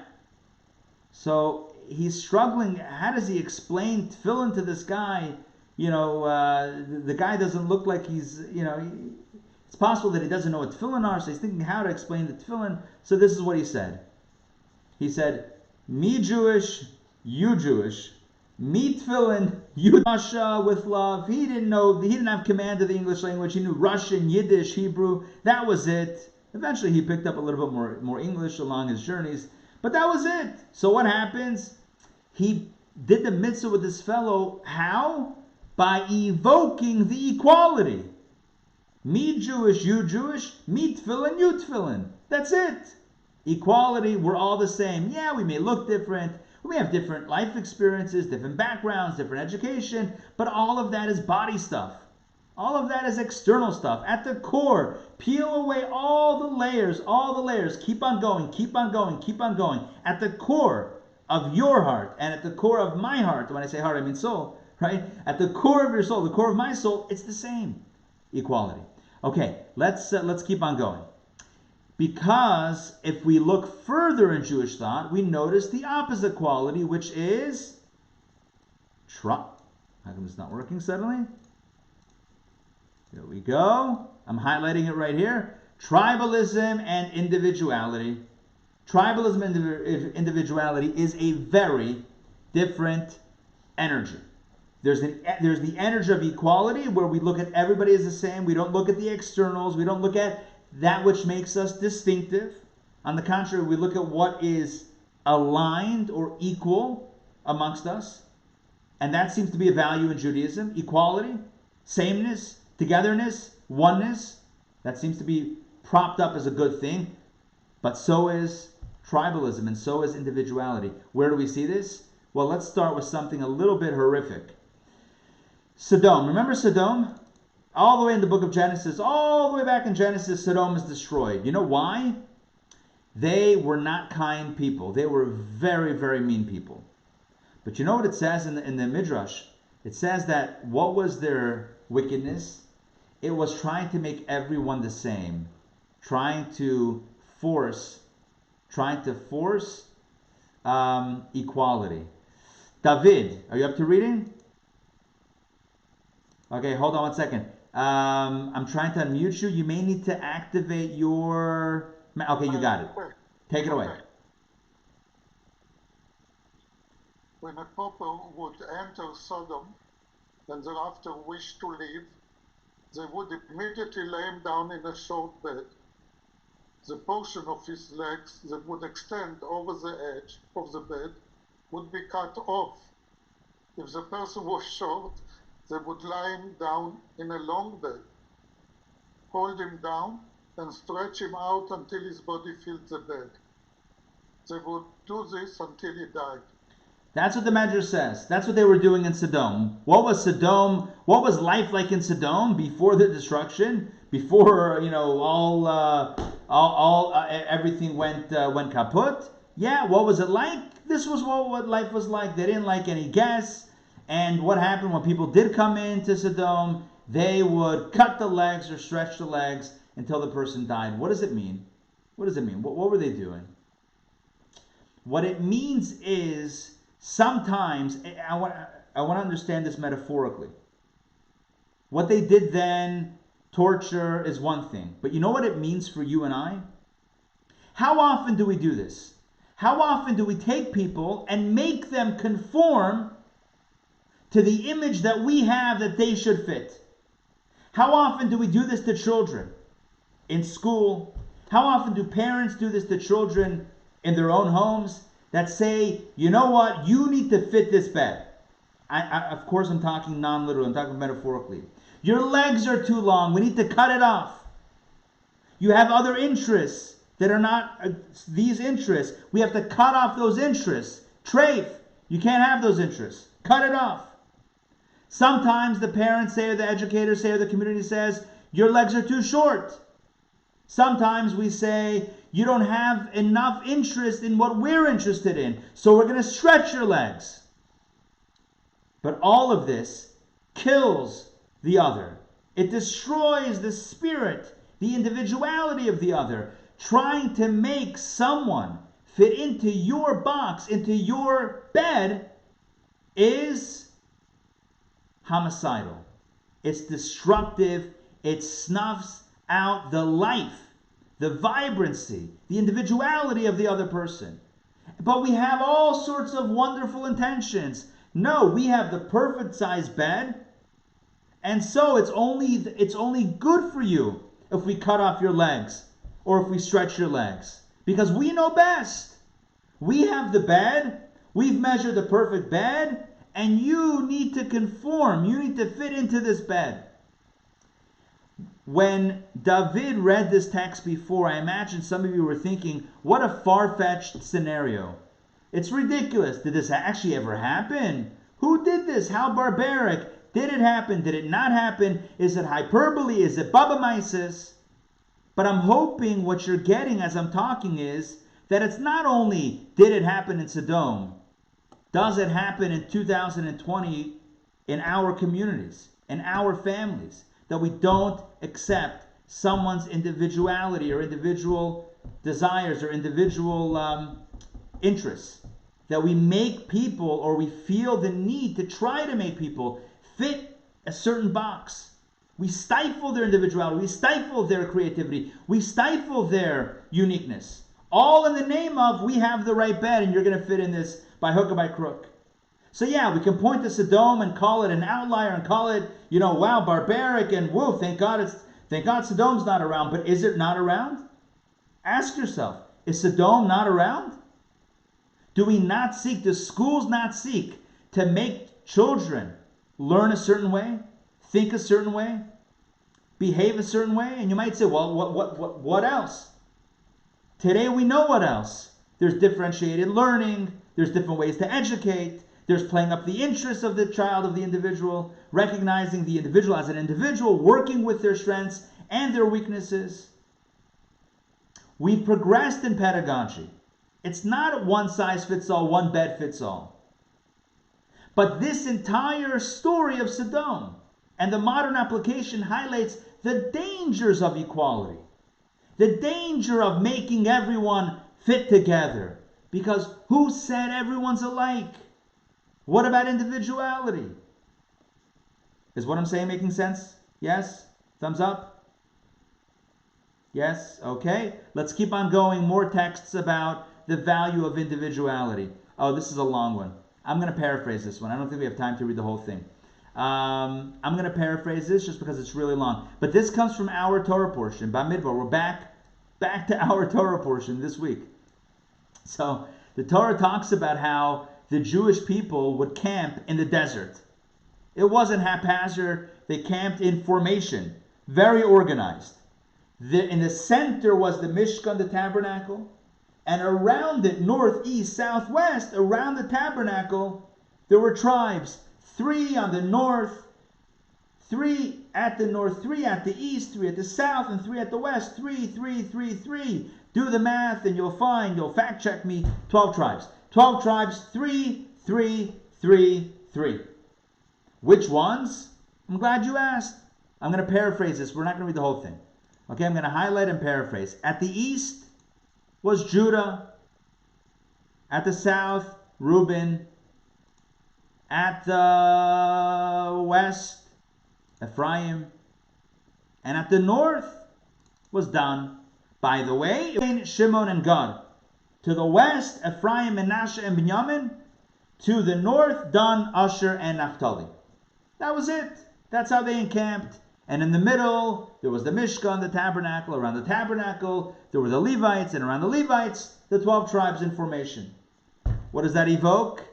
So he's struggling. How does he explain tefillin to this guy? The guy doesn't look like he's, it's possible that he doesn't know what tefillin are, so he's thinking how to explain the tefillin. So this is what he said. He said, "Me Jewish, you Jewish. Me tefillin, you Russia with love." He didn't have command of the English language. He knew Russian, Yiddish, Hebrew. That was it. Eventually he picked up a little bit more English along his journeys. But that was it. So what happens? He did the mitzvah with this fellow. How? By evoking the equality. Me Jewish, you Jewish. Me tefillin, you tefillin. That's it. Equality, we're all the same. Yeah, we may look different. We may have different life experiences, different backgrounds, different education, but all of that is body stuff. All of that is external stuff. At the core, peel away all the layers. Keep on going, keep on going, keep on going. At the core of your heart, and at the core of my heart, when I say heart, I mean soul, right? At the core of your soul, the core of my soul, it's the same. Equality. Okay, let's keep on going. Because if we look further in Jewish thought, we notice the opposite quality, which is How come it's not working suddenly? Here we go. I'm highlighting it right here. Tribalism and individuality. Tribalism and individuality is a very different energy. There's the energy of equality, where we look at everybody as the same. We don't look at the externals. We don't look at that which makes us distinctive. On the contrary, we look at what is aligned or equal amongst us. And that seems to be a value in Judaism. Equality, sameness, togetherness, oneness. That seems to be propped up as a good thing. But so is tribalism, and so is individuality. Where do we see this? Well, let's start with something a little bit horrific. Sodom. Remember Sodom? All the way in the book of Genesis, all the way back in Genesis, Sodom is destroyed. You know why? They were not kind people. They were very, very mean people. But you know what it says in the Midrash? It says that what was their wickedness? It was trying to make everyone the same. Trying to force equality. David, are you up to reading? Okay, hold on one second. I'm trying to unmute you. You may need to activate your... Okay, you got it. Take it away. When a couple would enter Sodom and thereafter wish to leave, they would immediately lay him down in a short bed. The portion of his legs that would extend over the edge of the bed would be cut off. If the person was short, they would lie him down in a long bed, hold him down, and stretch him out until his body filled the bed. They would do this until he died. That's what the Medrash says. That's what they were doing in Sodom. What was Sodom? What was life like in Sodom before the destruction? Before everything went kaput? Yeah. What was it like? This was what life was like. They didn't like any guests. And what happened when people did come into Sodom? They would cut the legs or stretch the legs until the person died. What does it mean? What does it mean? What were they doing? What it means is sometimes, I want to understand this metaphorically. What they did then, torture, is one thing. But you know what it means for you and I? How often do we do this? How often do we take people and make them conform to the image that we have that they should fit? How often do we do this to children in school? How often do parents do this to children in their own homes that say, you know what, you need to fit this bed? Of course, I'm talking non-literal, I'm talking metaphorically. Your legs are too long, we need to cut it off. You have other interests that are not these interests. We have to cut off those interests. Treif, you can't have those interests. Cut it off. Sometimes the parents say, or the educators say, or the community says, your legs are too short. Sometimes we say, you don't have enough interest in what we're interested in, so we're going to stretch your legs. But all of this kills the other. It destroys the spirit, the individuality of the other. Trying to make someone fit into your box, into your bed, is homicidal. It's destructive. It snuffs out the life, the vibrancy, the individuality of the other person. But we have all sorts of wonderful intentions. No, we have the perfect size bed, and so it's only good for you if we cut off your legs or if we stretch your legs, because we know best. We have the bed, we've measured the perfect bed, and you need to conform. You need to fit into this bed. When David read this text before, I imagine some of you were thinking, what a far-fetched scenario. It's ridiculous. Did this actually ever happen? Who did this? How barbaric? Did it happen? Did it not happen? Is it hyperbole? Is it babamaisis? But I'm hoping what you're getting as I'm talking is that it's not only did it happen in Sodom, does it happen in 2020 in our communities, in our families, that we don't accept someone's individuality or individual desires or individual interests, that we make people, or we feel the need to try to make people fit a certain box. We stifle their individuality, we stifle their creativity, we stifle their uniqueness, all in the name of we have the right bed and you're going to fit in this by hook or by crook. So yeah, we can point to Sodom and call it an outlier and call it, wow, barbaric, and whoa, thank God Sodom's not around. But is it not around? Ask yourself, is Sodom not around? Do schools not seek to make children learn a certain way, think a certain way, behave a certain way? And you might say, well, what else? Today we know what else. There's differentiated learning, there's different ways to educate, there's playing up the interests of the child, of the individual, recognizing the individual as an individual, working with their strengths and their weaknesses. We've progressed in pedagogy. It's not one size fits all, one bed fits all. But this entire story of Sodom and the modern application highlights the dangers of equality, the danger of making everyone fit together. Because who said everyone's alike? What about individuality? Is what I'm saying making sense? Yes? Thumbs up? Yes? Okay. Let's keep on going. More texts about the value of individuality. Oh, this is a long one. I'm going to paraphrase this one. I don't think we have time to read the whole thing. I'm going to paraphrase this just because it's really long. But this comes from our Torah portion, Bamidbar. We're back to our Torah portion this week. So the Torah talks about how the Jewish people would camp in the desert. It wasn't haphazard. They camped in formation, very organized. In the center was the Mishkan, the tabernacle, and around it, north, east, southwest, around the tabernacle, there were tribes. 3 on the north, 3 at the north, 3 at the east, 3 at the south, and 3 at the west. 3, 3, 3, 3. Do the math and you'll fact check me, 12 tribes. 12 tribes, 3, 3, 3, 3. Which ones? I'm glad you asked. I'm going to paraphrase this. We're not going to read the whole thing. Okay, I'm going to highlight and paraphrase. At the east was Judah. At the south, Reuben. At the west, Ephraim. And at the north was Dan. By the way, Shimon and Gad. To the west, Ephraim, Manasseh, and Benjamin. To the north, Dan, Asher, and Naphtali. That was it. That's how they encamped. And in the middle, there was the Mishkan, the tabernacle. Around the tabernacle, there were the Levites. And around the Levites, the 12 tribes in formation. What does that evoke?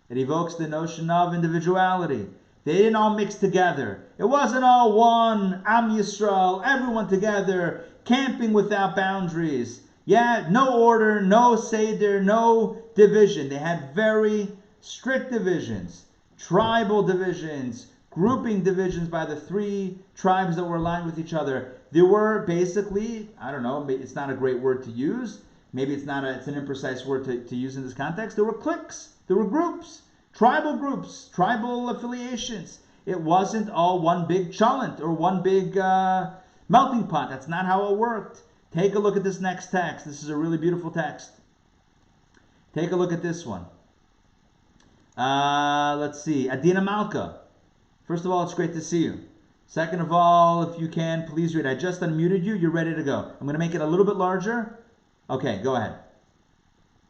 It evokes the notion of individuality. They didn't all mix together. It wasn't all one, Am Yisrael, everyone together, camping without boundaries. Yeah, no order, no seder, no division. They had very strict divisions, tribal divisions, grouping divisions by the 3 tribes that were aligned with each other. There were basically, I don't know, it's not a great word to use. Maybe it's an imprecise word to use in this context. There were cliques, there were groups, tribal affiliations. It wasn't all one big chalent or one big melting pot. That's not how it worked. Take a look at this next text. This is a really beautiful text. Take a look at this one. Let's see. Adina Malka. First of all, it's great to see you. Second of all, if you can, please read. I just unmuted you. You're ready to go. I'm going to make it a little bit larger. Okay, go ahead.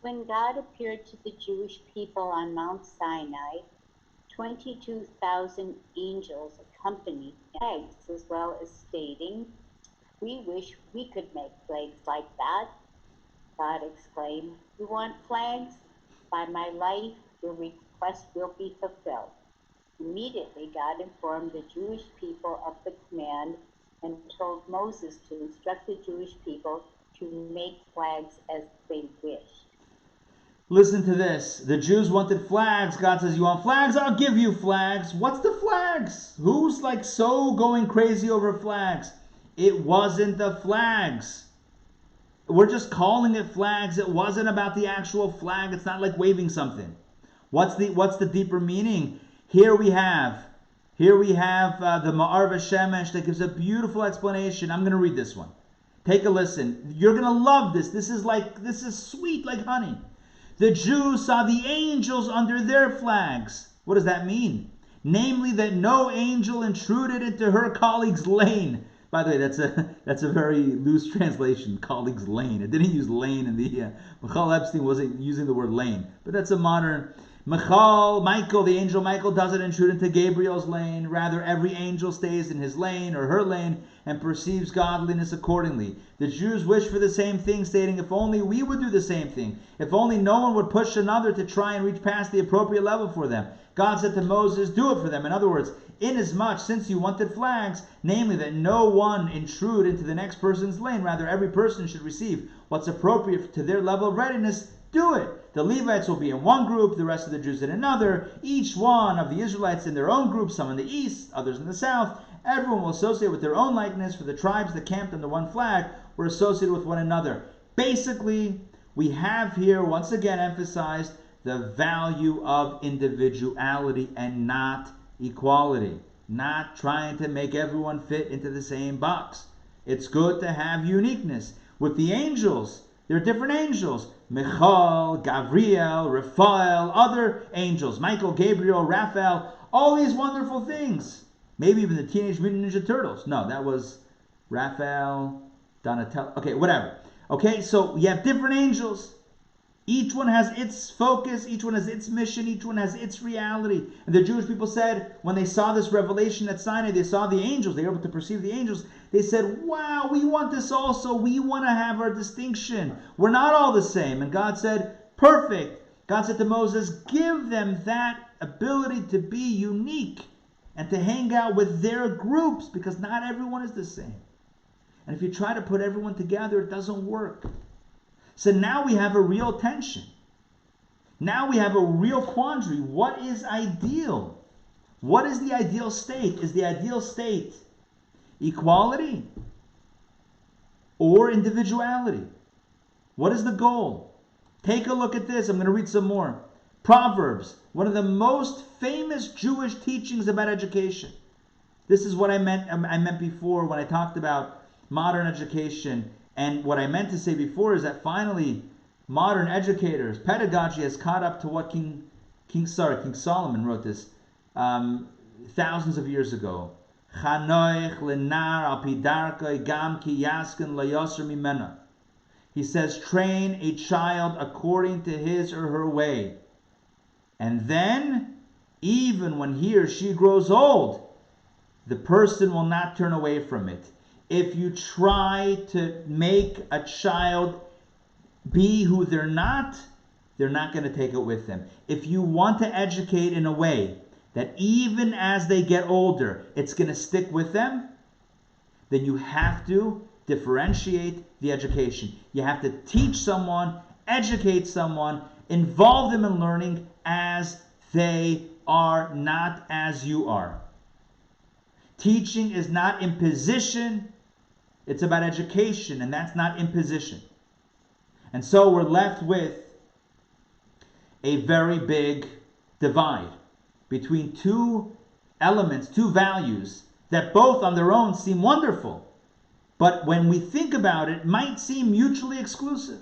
When God appeared to the Jewish people on Mount Sinai, 22,000 angels accompanied plagues, as well as stating, "We wish we could make plagues like that." God exclaimed, "You want plagues? By my life, your request will be fulfilled." Immediately, God informed the Jewish people of the command and told Moses to instruct the Jewish people to make flags as they wished. Listen to this. The Jews wanted flags. God says, you want flags? I'll give you flags. What's the flags? Who's like so going crazy over flags? It wasn't the flags. We're just calling it flags. It wasn't about the actual flag. It's not like waving something. What's the deeper meaning? Here we have the Bamidbar-Shavuot that gives a beautiful explanation. I'm going to read this one. Take a listen. You're going to love this. This is sweet like honey. The Jews saw the angels under their flags. What does that mean? Namely, that no angel intruded into her colleague's lane. By the way, that's a very loose translation, colleague's lane. It didn't use lane in the... Michal Epstein wasn't using the word lane. But that's a modern... Michael, the angel Michael, doesn't intrude into Gabriel's lane. Rather, every angel stays in his lane or her lane and perceives godliness accordingly. The Jews wish for the same thing, stating, if only we would do the same thing. If only no one would push another to try and reach past the appropriate level for them. God said to Moses, do it for them. In other words, inasmuch, since you wanted flags, namely that no one intrude into the next person's lane, rather every person should receive what's appropriate to their level of readiness, do it. The Levites will be in one group, the rest of the Jews in another, each one of the Israelites in their own group, some in the east, others in the south. Everyone will associate with their own likeness, for the tribes that camped under one flag were associated with one another. Basically, we have here once again emphasized the value of individuality and not equality. Not trying to make everyone fit into the same box. It's good to have uniqueness. With the angels, there are different angels. Michal, Gabriel, Raphael, other angels. Michael, Gabriel, Raphael, all these wonderful things. Maybe even the Teenage Mutant Ninja Turtles. No, that was Raphael, Donatello. Okay, whatever. Okay, so you have different angels. Each one has its focus, each one has its mission, each one has its reality. And the Jewish people said, when they saw this revelation at Sinai, they saw the angels, they were able to perceive the angels. They said, wow, we want this also. We want to have our distinction. We're not all the same. And God said, perfect. God said to Moses, give them that ability to be unique and to hang out with their groups, because not everyone is the same. And if you try to put everyone together, it doesn't work. So now we have a real tension. Now we have a real quandary. What is ideal? What is the ideal state? Is the ideal state equality or individuality? What is the goal? Take a look at this. I'm going to read some more. Proverbs, one of the most famous Jewish teachings about education. This is what I meant before when I talked about modern education. And what I meant to say before is that finally modern educators, pedagogy has caught up to what King Solomon wrote this thousands of years ago. He says, train a child according to his or her way. And then, even when he or she grows old, the person will not turn away from it. If you try to make a child be who they're not going to take it with them. If you want to educate in a way that even as they get older, it's going to stick with them, then you have to differentiate the education. You have to teach someone, educate someone, involve them in learning as they are, not as you are. Teaching is not imposition. It's about education, and that's not imposition. And so we're left with a very big divide between two elements, two values that both on their own seem wonderful, but when we think about it, might seem mutually exclusive.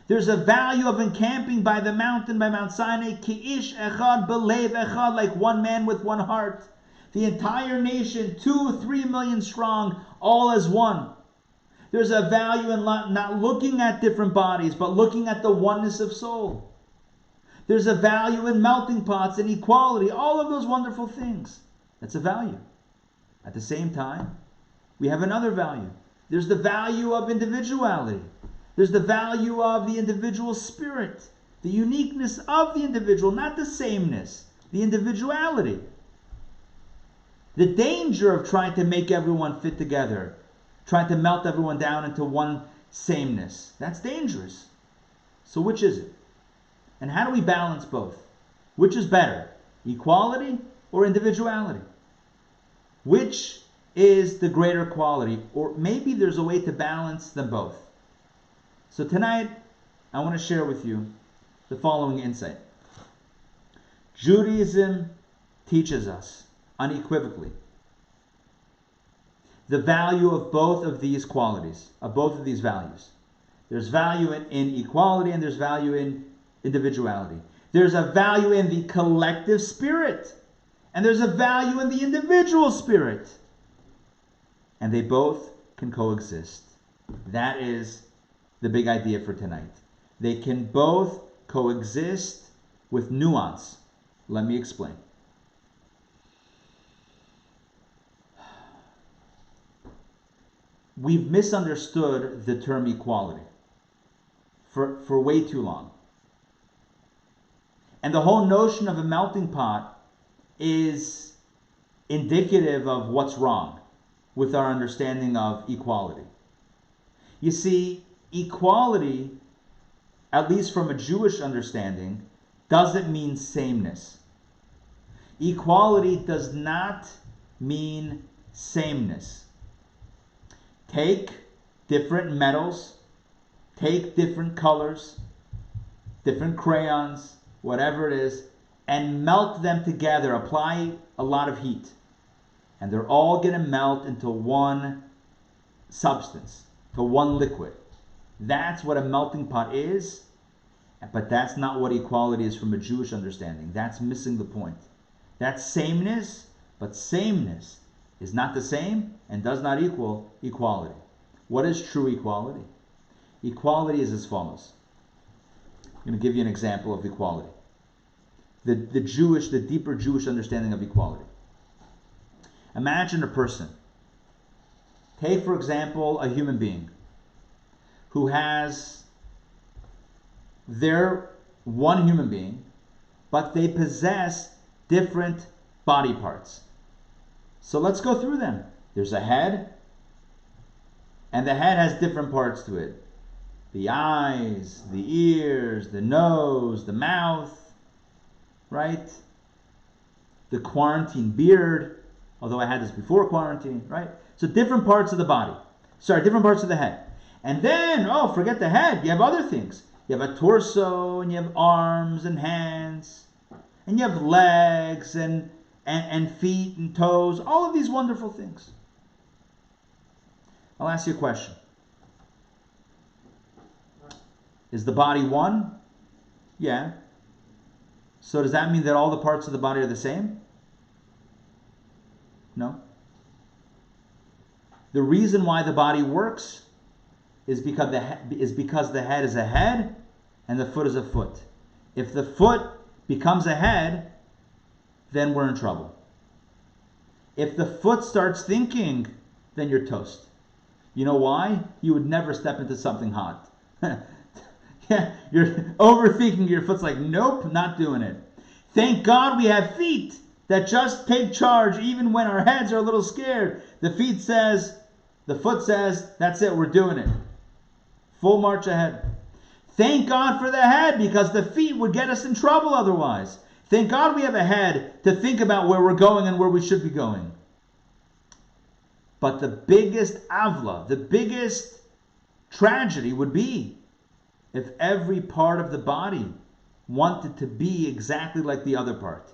There's a value of encamping by the mountain, by Mount Sinai, ki'ish echad belev echad, like one man with one heart. The entire nation, 2-3 million strong, all as one. There's a value in not looking at different bodies, but looking at the oneness of soul. There's a value in melting pots and equality, all of those wonderful things. That's a value. At the same time, we have another value. There's the value of individuality. There's the value of the individual spirit, the uniqueness of the individual, not the sameness, the individuality. The danger of trying to make everyone fit together, trying to melt everyone down into one sameness, that's dangerous. So which is it? And how do we balance both? Which is better, equality or individuality? Which is the greater quality? Or maybe there's a way to balance them both. So tonight, I want to share with you the following insight. Judaism teaches us unequivocally the value of both of these qualities, of both of these values. There's value in equality and there's value in individuality. There's a value in the collective spirit and there's a value in the individual spirit. And they both can coexist. That is the big idea for tonight. They can both coexist with nuance. Let me explain. We've misunderstood the term equality for way too long. And the whole notion of a melting pot is indicative of what's wrong with our understanding of equality. You see, equality, at least from a Jewish understanding, doesn't mean sameness. Equality does not mean sameness. Take different metals, take different colors, different crayons, whatever it is, and melt them together. Apply a lot of heat. And they're all going to melt into one substance, to one liquid. That's what a melting pot is, but that's not what equality is from a Jewish understanding. That's missing the point. That's sameness, but sameness is not the same and does not equal equality. What is true equality? Equality is as follows. I'm going to give you an example of equality. The deeper Jewish understanding of equality. Imagine a person. Take, for example, a human being who has their one human being, but they possess different body parts. So let's go through them. There's a head, and the head has different parts to it. The eyes, the ears, the nose, the mouth, right? The quarantine beard, although I had this before quarantine, right? So different parts of the body. Different parts of the head. And then, forget the head. You have other things. You have a torso, and you have arms and hands, and you have legs and feet and toes, all of these wonderful things. I'll ask you a question. Is the body one? Yeah. So does that mean that all the parts of the body are the same? No. The reason why the body works is because the head is a head and the foot is a foot. If the foot becomes a head, then we're in trouble. If the foot starts thinking, then you're toast. You know why? You would never step into something hot. Yeah, you're overthinking. Your foot's like, nope, not doing it. Thank God we have feet that just take charge even when our heads are a little scared. The foot says, that's it, we're doing it. Full march ahead. Thank God for the head, because the feet would get us in trouble otherwise. Thank God we have a head to think about where we're going and where we should be going. But the biggest avla, the biggest tragedy would be if every part of the body wanted to be exactly like the other part.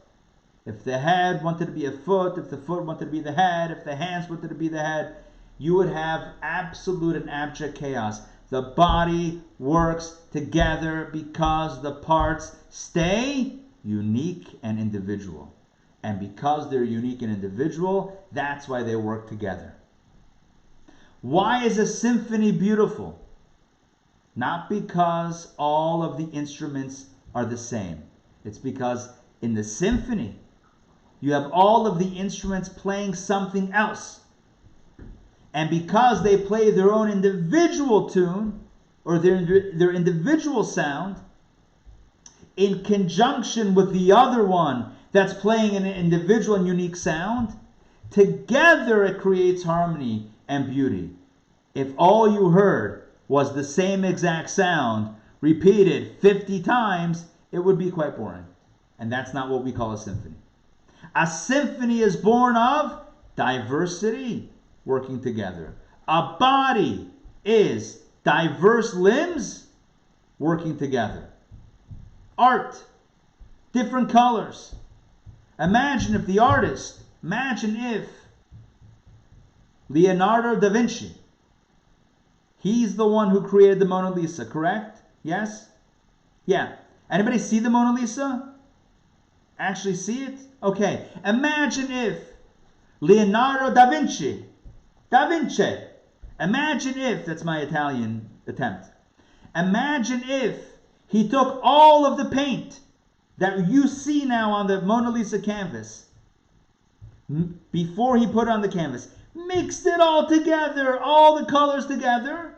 If the head wanted to be a foot, if the foot wanted to be the head, if the hands wanted to be the head, you would have absolute and abject chaos. The body works together because the parts stay unique and individual. And because they're unique and individual, that's why they work together. Why is a symphony beautiful? Not because all of the instruments are the same. It's because in the symphony, you have all of the instruments playing something else. And because they play their own individual tune, or their individual sound, in conjunction with the other one that's playing an individual and unique sound, Together it creates harmony and beauty. If all you heard was the same exact sound repeated 50 times, it would be quite boring. And that's not what we call a symphony. A symphony is born of diversity working together. A body is diverse limbs working together. Art, different colors. Imagine if Leonardo da Vinci, he's the one who created the Mona Lisa, correct? Yes? Yeah. Anybody see the Mona Lisa? Actually see it? Okay. Imagine if Leonardo da Vinci, imagine if, that's my Italian attempt, imagine if he took all of the paint that you see now on the Mona Lisa canvas, before he put it on the canvas, mixed it all together, all the colors together,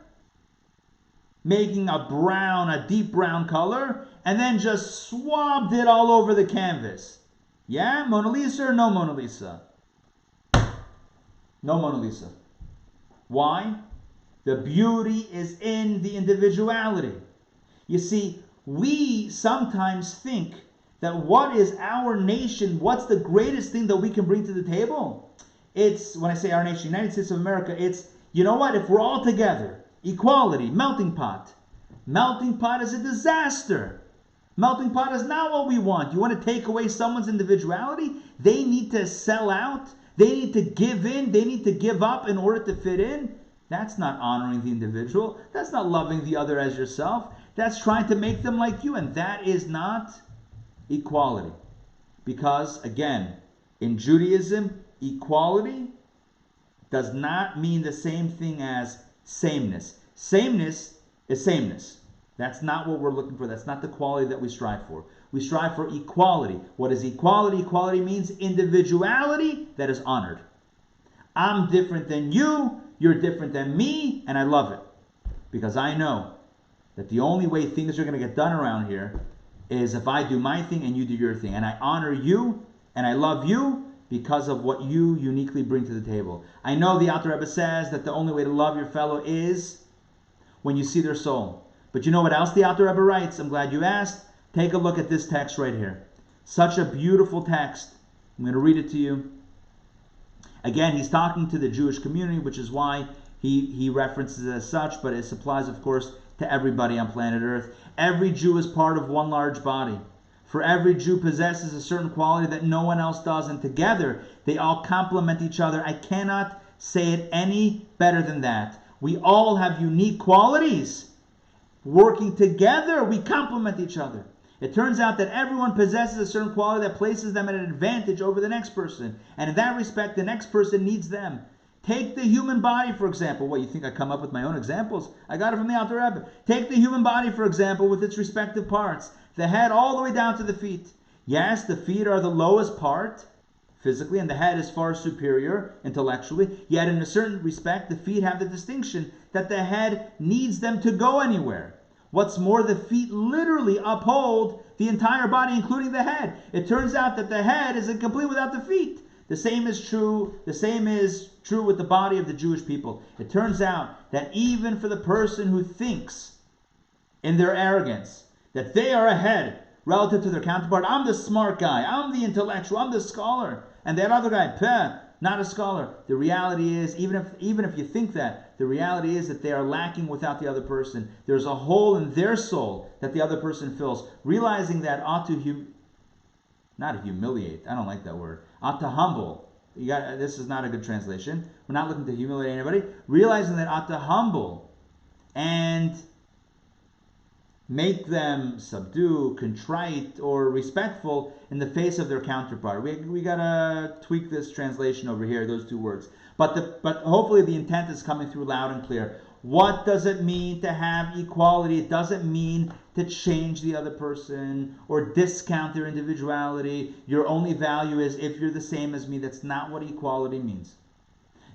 making a deep brown color, and then just swabbed it all over the canvas. Yeah? Mona Lisa or no Mona Lisa? No Mona Lisa. Why? The beauty is in the individuality. You see, we sometimes think that what is our nation, what's the greatest thing that we can bring to the table? It's, when I say our nation, United States of America, it's, you know what, if we're all together, equality, melting pot. Melting pot is a disaster. Melting pot is not what we want. You want to take away someone's individuality? They need to sell out. They need to give in. They need to give up in order to fit in. That's not honoring the individual. That's not loving the other as yourself. That's trying to make them like you. And that is not equality. Because, again, in Judaism, equality does not mean the same thing as sameness. Sameness is sameness. That's not what we're looking for. That's not the quality that we strive for. We strive for equality. What is equality? Equality means individuality that is honored. I'm different than you, you're different than me, and I love it. Because I know that the only way things are going to get done around here is if I do my thing and you do your thing. And I honor you and I love you because of what you uniquely bring to the table. I know the Alter Rebbe says that the only way to love your fellow is when you see their soul. But you know what else the Alter Rebbe writes? I'm glad you asked. Take a look at this text right here. Such a beautiful text. I'm going to read it to you. Again, he's talking to the Jewish community, which is why he references it as such, but it applies, of course, to everybody on planet Earth. Every Jew is part of one large body. For every Jew possesses a certain quality that no one else does, and together they all complement each other. I cannot say it any better than that. We all have unique qualities. Working together, we complement each other. It turns out that everyone possesses a certain quality that places them at an advantage over the next person. And in that respect, the next person needs them. Take the human body, for example. What, you think I come up with my own examples? I got it from the Alter Rebbe. Take the human body, for example, with its respective parts. The head all the way down to the feet. Yes, the feet are the lowest part physically, and the head is far superior intellectually. Yet in a certain respect, the feet have the distinction that the head needs them to go anywhere. What's more, the feet literally uphold the entire body, including the head. It turns out that the head is incomplete without the feet. The same is true with the body of the Jewish people. It turns out that even for the person who thinks in their arrogance that they are ahead relative to their counterpart, I'm the smart guy, I'm the intellectual, I'm the scholar, and that other guy, not a scholar. The reality is, even if you think that, the reality is that they are lacking without the other person. There's a hole in their soul that the other person fills. Realizing that ought to not humiliate, I don't like that word, ought to humble. This is not a good translation. We're not looking to humiliate anybody. Realizing that ought to humble and make them subdued, contrite, or respectful in the face of their counterpart. We gotta tweak this translation over here, those two words. But hopefully the intent is coming through loud and clear. What does it mean to have equality? It doesn't mean to change the other person or discount their individuality. Your only value is if you're the same as me. That's not what equality means.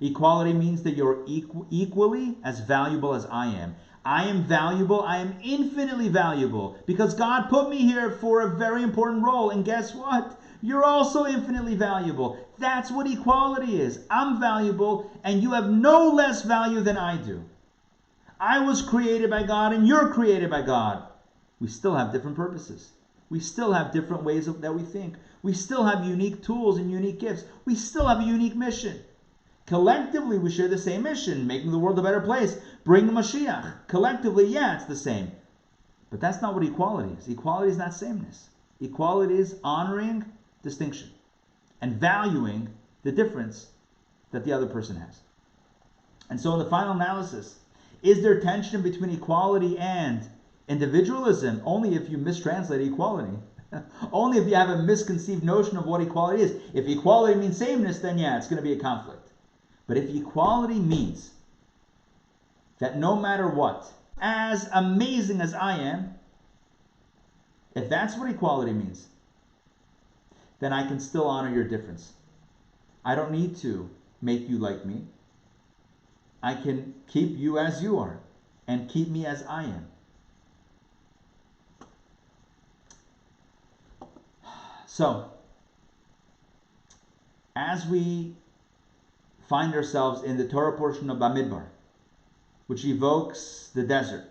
Equality means that you're equally as valuable as I am. I am valuable. I am infinitely valuable because God put me here for a very important role. And guess what? you're also infinitely valuable. That's what equality is. I'm valuable, and you have no less value than I do. I was created by God, and you're created by God. We still have different purposes. We still have different ways that we think. We still have unique tools and unique gifts. We still have a unique mission. Collectively, we share the same mission, making the world a better place, bringing Mashiach. Collectively, yeah, it's the same. But that's not what equality is. Equality is not sameness. Equality is honoring distinction and valuing the difference that the other person has. And so in the final analysis, is there tension between equality and individualism? Only if you mistranslate equality. Only if you have a misconceived notion of what equality is. If equality means sameness, then yeah, it's going to be a conflict. But if equality means that no matter what, as amazing as I am, if that's what equality means, then I can still honor your difference. I don't need to make you like me. I can keep you as you are and keep me as I am. So, as we find ourselves in the Torah portion of Bamidbar, which evokes the desert,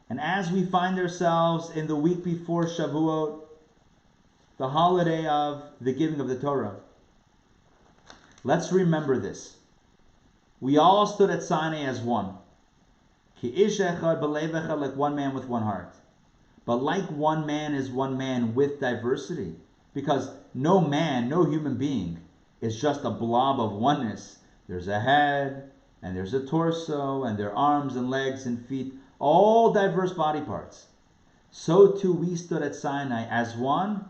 and as we find ourselves in the week before Shavuot, the holiday of the giving of the Torah, let's remember this. We all stood at Sinai as one. Ki ish echad b'lev echad, like one man with one heart. But like one man is one man with diversity. Because no man, no human being is just a blob of oneness. There's a head, and there's a torso, and there are arms and legs and feet, all diverse body parts. So too we stood at Sinai as one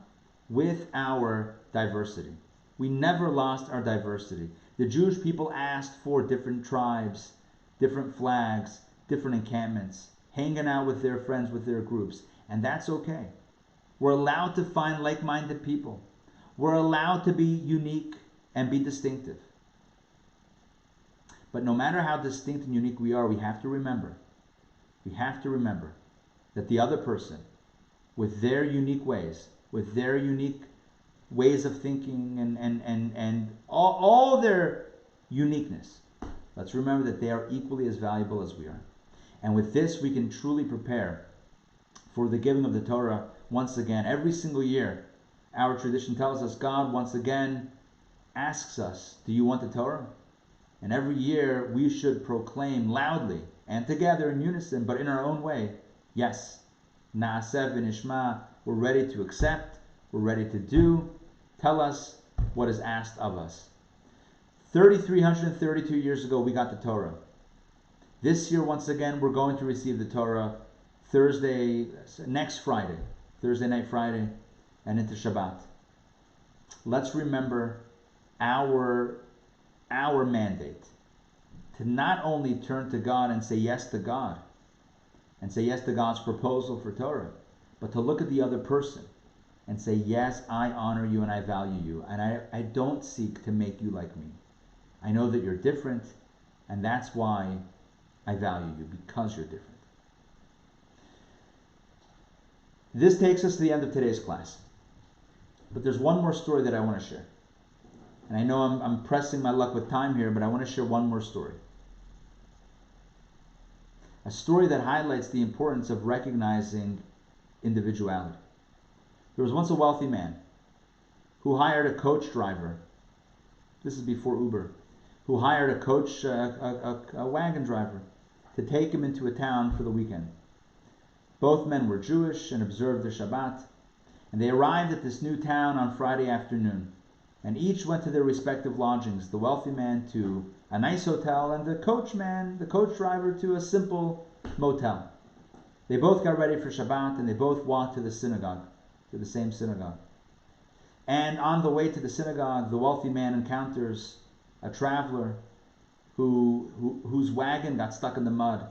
with our diversity. We never lost our diversity. The Jewish people asked for different tribes, different flags, different encampments, hanging out with their friends, with their groups, and that's okay. We're allowed to find like-minded people. We're allowed to be unique and be distinctive. But no matter how distinct and unique we are, we have to remember that the other person, with their unique ways, with their unique ways of thinking and all their uniqueness, let's remember that they are equally as valuable as we are. And with this, we can truly prepare for the giving of the Torah once again. Every single year, our tradition tells us God once again asks us, do you want the Torah? And every year, we should proclaim loudly and together in unison, but in our own way, yes, Na'aseh v'nishma, we're ready to accept, we're ready to do. Tell us what is asked of us. 3,332 years ago, we got the Torah. This year, once again, we're going to receive the Torah next Friday, Thursday night, Friday, and into Shabbat. Let's remember our mandate to not only turn to God and say yes to God, and say yes to God's proposal for Torah, but to look at the other person and say, yes, I honor you and I value you, and I don't seek to make you like me. I know that you're different, and that's why I value you, because you're different. This takes us to the end of today's class. But there's one more story that I want to share. And I know I'm pressing my luck with time here, but I want to share one more story. A story that highlights the importance of recognizing individuality. There was once a wealthy man who hired a coach driver. This is before Uber. Who hired a wagon driver to take him into a town for the weekend. Both men were Jewish and observed their Shabbat, and they arrived at this new town on Friday afternoon, and each went to their respective lodgings, the wealthy man to a nice hotel, and the coach driver to a simple motel. They both got ready for Shabbat, and they both walked to the synagogue, to the same synagogue. And on the way to the synagogue, the wealthy man encounters a traveler whose wagon got stuck in the mud,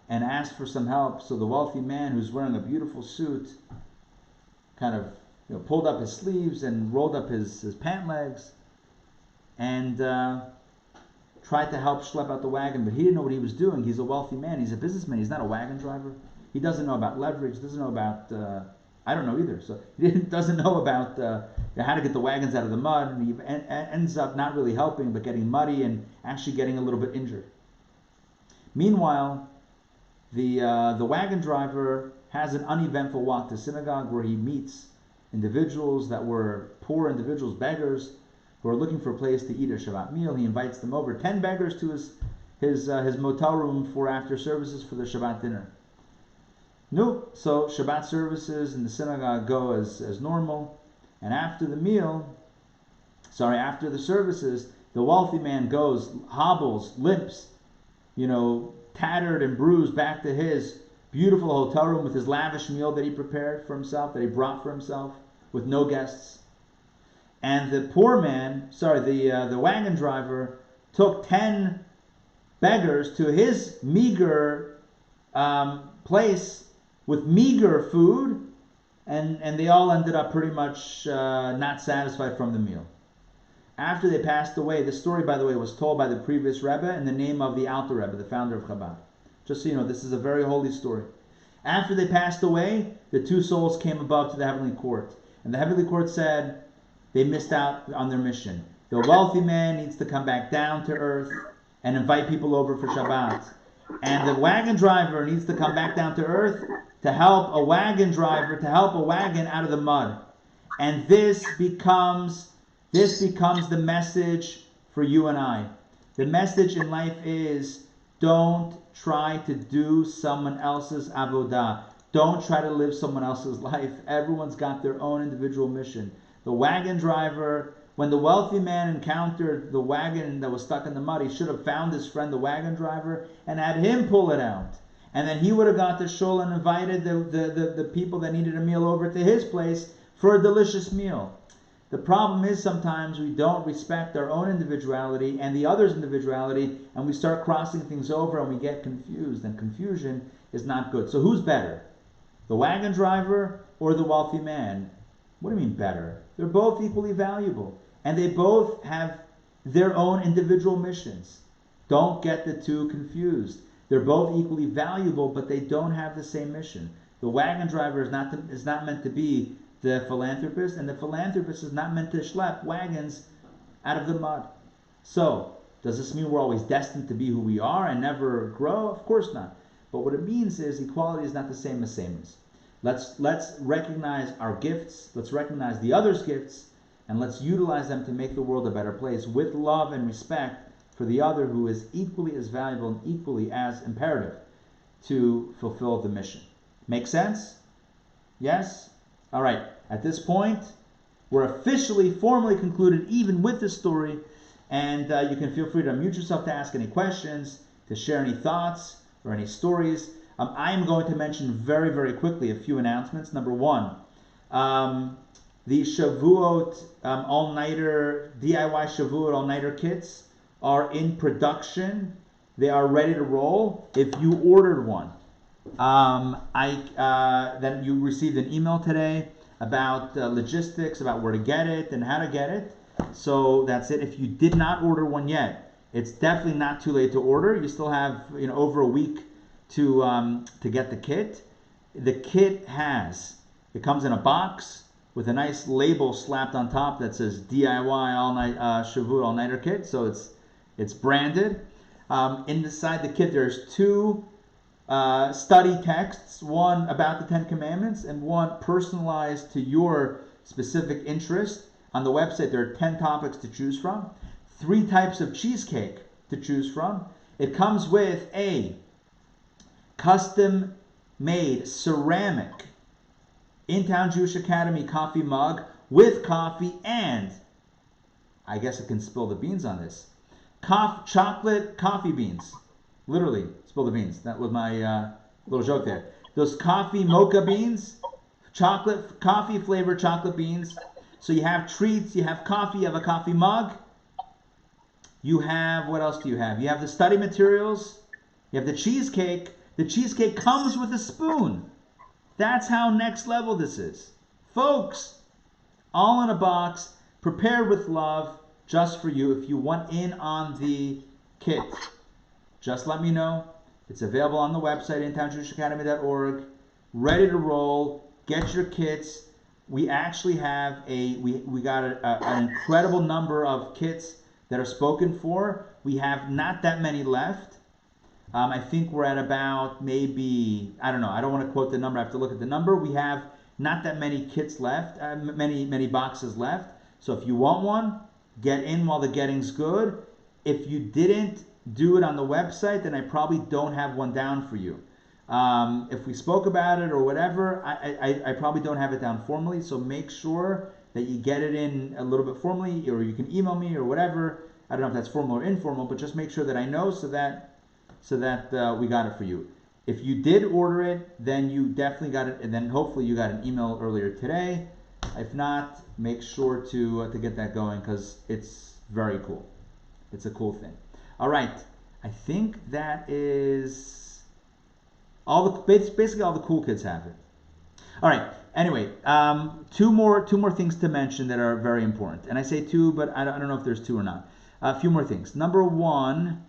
and asked for some help. So the wealthy man, who's wearing a beautiful suit, kind of pulled up his sleeves and rolled up his pant legs and tried to help schlep out the wagon, but he didn't know what he was doing. He's a wealthy man. He's a businessman. He's not a wagon driver. He doesn't know about leverage, doesn't know about I don't know either. So he doesn't know about how to get the wagons out of the mud, and he ends up not really helping, but getting muddy and actually getting a little bit injured. Meanwhile, the wagon driver has an uneventful walk to synagogue where he meets individuals that were poor individuals, beggars, who are looking for a place to eat a Shabbat meal. He invites them over, 10 beggars, to his motel room for after services for the Shabbat dinner. No, so Shabbat services in the synagogue go as normal, and after the services, the wealthy man goes, hobbles, limps, tattered and bruised back to his beautiful hotel room with his lavish meal that he prepared for himself, that he brought for himself, with no guests. And the poor man, the wagon driver, took 10 beggars to his meager place with meager food, and they all ended up pretty much not satisfied from the meal. After they passed away, the story, by the way, was told by the previous Rebbe in the name of the Alter Rebbe, the founder of Chabad. Just so you know, this is a very holy story. After they passed away, the two souls came above to the heavenly court. And the heavenly court said they missed out on their mission. The wealthy man needs to come back down to earth and invite people over for Shabbat. And the wagon driver needs to come back down to earth to help a wagon out of the mud. And this becomes the message for you and I. The message in life is, don't try to do someone else's avodah. Don't try to live someone else's life. Everyone's got their own individual mission. The wagon driver, when the wealthy man encountered the wagon that was stuck in the mud, he should have found his friend, the wagon driver, and had him pull it out. And then he would have got to shul and invited the people that needed a meal over to his place for a delicious meal. The problem is sometimes we don't respect our own individuality and the other's individuality, and we start crossing things over and we get confused, and confusion is not good. So who's better? The wagon driver or the wealthy man? What do you mean better? They're both equally valuable, and they both have their own individual missions. Don't get the two confused. They're both equally valuable, but they don't have the same mission. The wagon driver is not meant to be the philanthropist, and the philanthropist is not meant to schlep wagons out of the mud. So, does this mean we're always destined to be who we are and never grow? Of course not. But what it means is equality is not the same as sameness. Let's recognize our gifts, let's recognize the other's gifts, and let's utilize them to make the world a better place with love and respect for the other, who is equally as valuable and equally as imperative to fulfill the mission. Make sense? Yes? All right. At this point, we're officially, formally concluded even with this story, and you can feel free to unmute yourself to ask any questions, to share any thoughts or any stories. I am going to mention very, very quickly a few announcements. Number one, the Shavuot all-nighter, DIY Shavuot all-nighter kits are in production. They are ready to roll. If you ordered one, then you received an email today about logistics, about where to get it and how to get it. So that's it. If you did not order one yet, it's definitely not too late to order. You still have over a week to get the kit. The kit comes in a box with a nice label slapped on top that says DIY all night Shavuot all nighter kit. So it's branded. Inside the kit, there's two study texts, one about the 10 Commandments and one personalized to your specific interest. On the website, there are 10 topics to choose from, 3 types of cheesecake to choose from. It comes with a custom-made ceramic Intown Jewish Academy coffee mug with coffee and, I guess I can spill the beans on this, chocolate coffee beans. Literally, spill the beans. That was my little joke there. Those coffee mocha beans, coffee flavored chocolate beans. So you have treats, you have coffee, you have a coffee mug. You have, what else do you have? You have the study materials. You have the cheesecake. The cheesecake comes with a spoon. That's how next level this is. Folks, all in a box, prepared with love, just for you. If you want in on the kit, just let me know. It's available on the website, intownjewishacademy.org, ready to roll. Get your kits. We actually have we got an incredible number of kits that are spoken for. We have not that many left. I think we're at about maybe, I don't know, I don't want to quote the number, I have to look at the number. We have not that many kits left, many boxes left. So if you want one, get in while the getting's good. If you didn't do it on the website, then I probably don't have one down for you. If we spoke about it or whatever, I probably don't have it down formally, so make sure that you get it in a little bit formally, or you can email me or whatever. I don't know if that's formal or informal, but just make sure that I know so that we got it for you. If you did order it, then you definitely got it, and then hopefully you got an email earlier today. If not, make sure to get that going, because it's very cool. It's a cool thing. All right, I think that is basically all the cool kids have it. All right. Anyway, two more things to mention that are very important, and I say two, but I don't know if there's two or not. A few more things. Number one.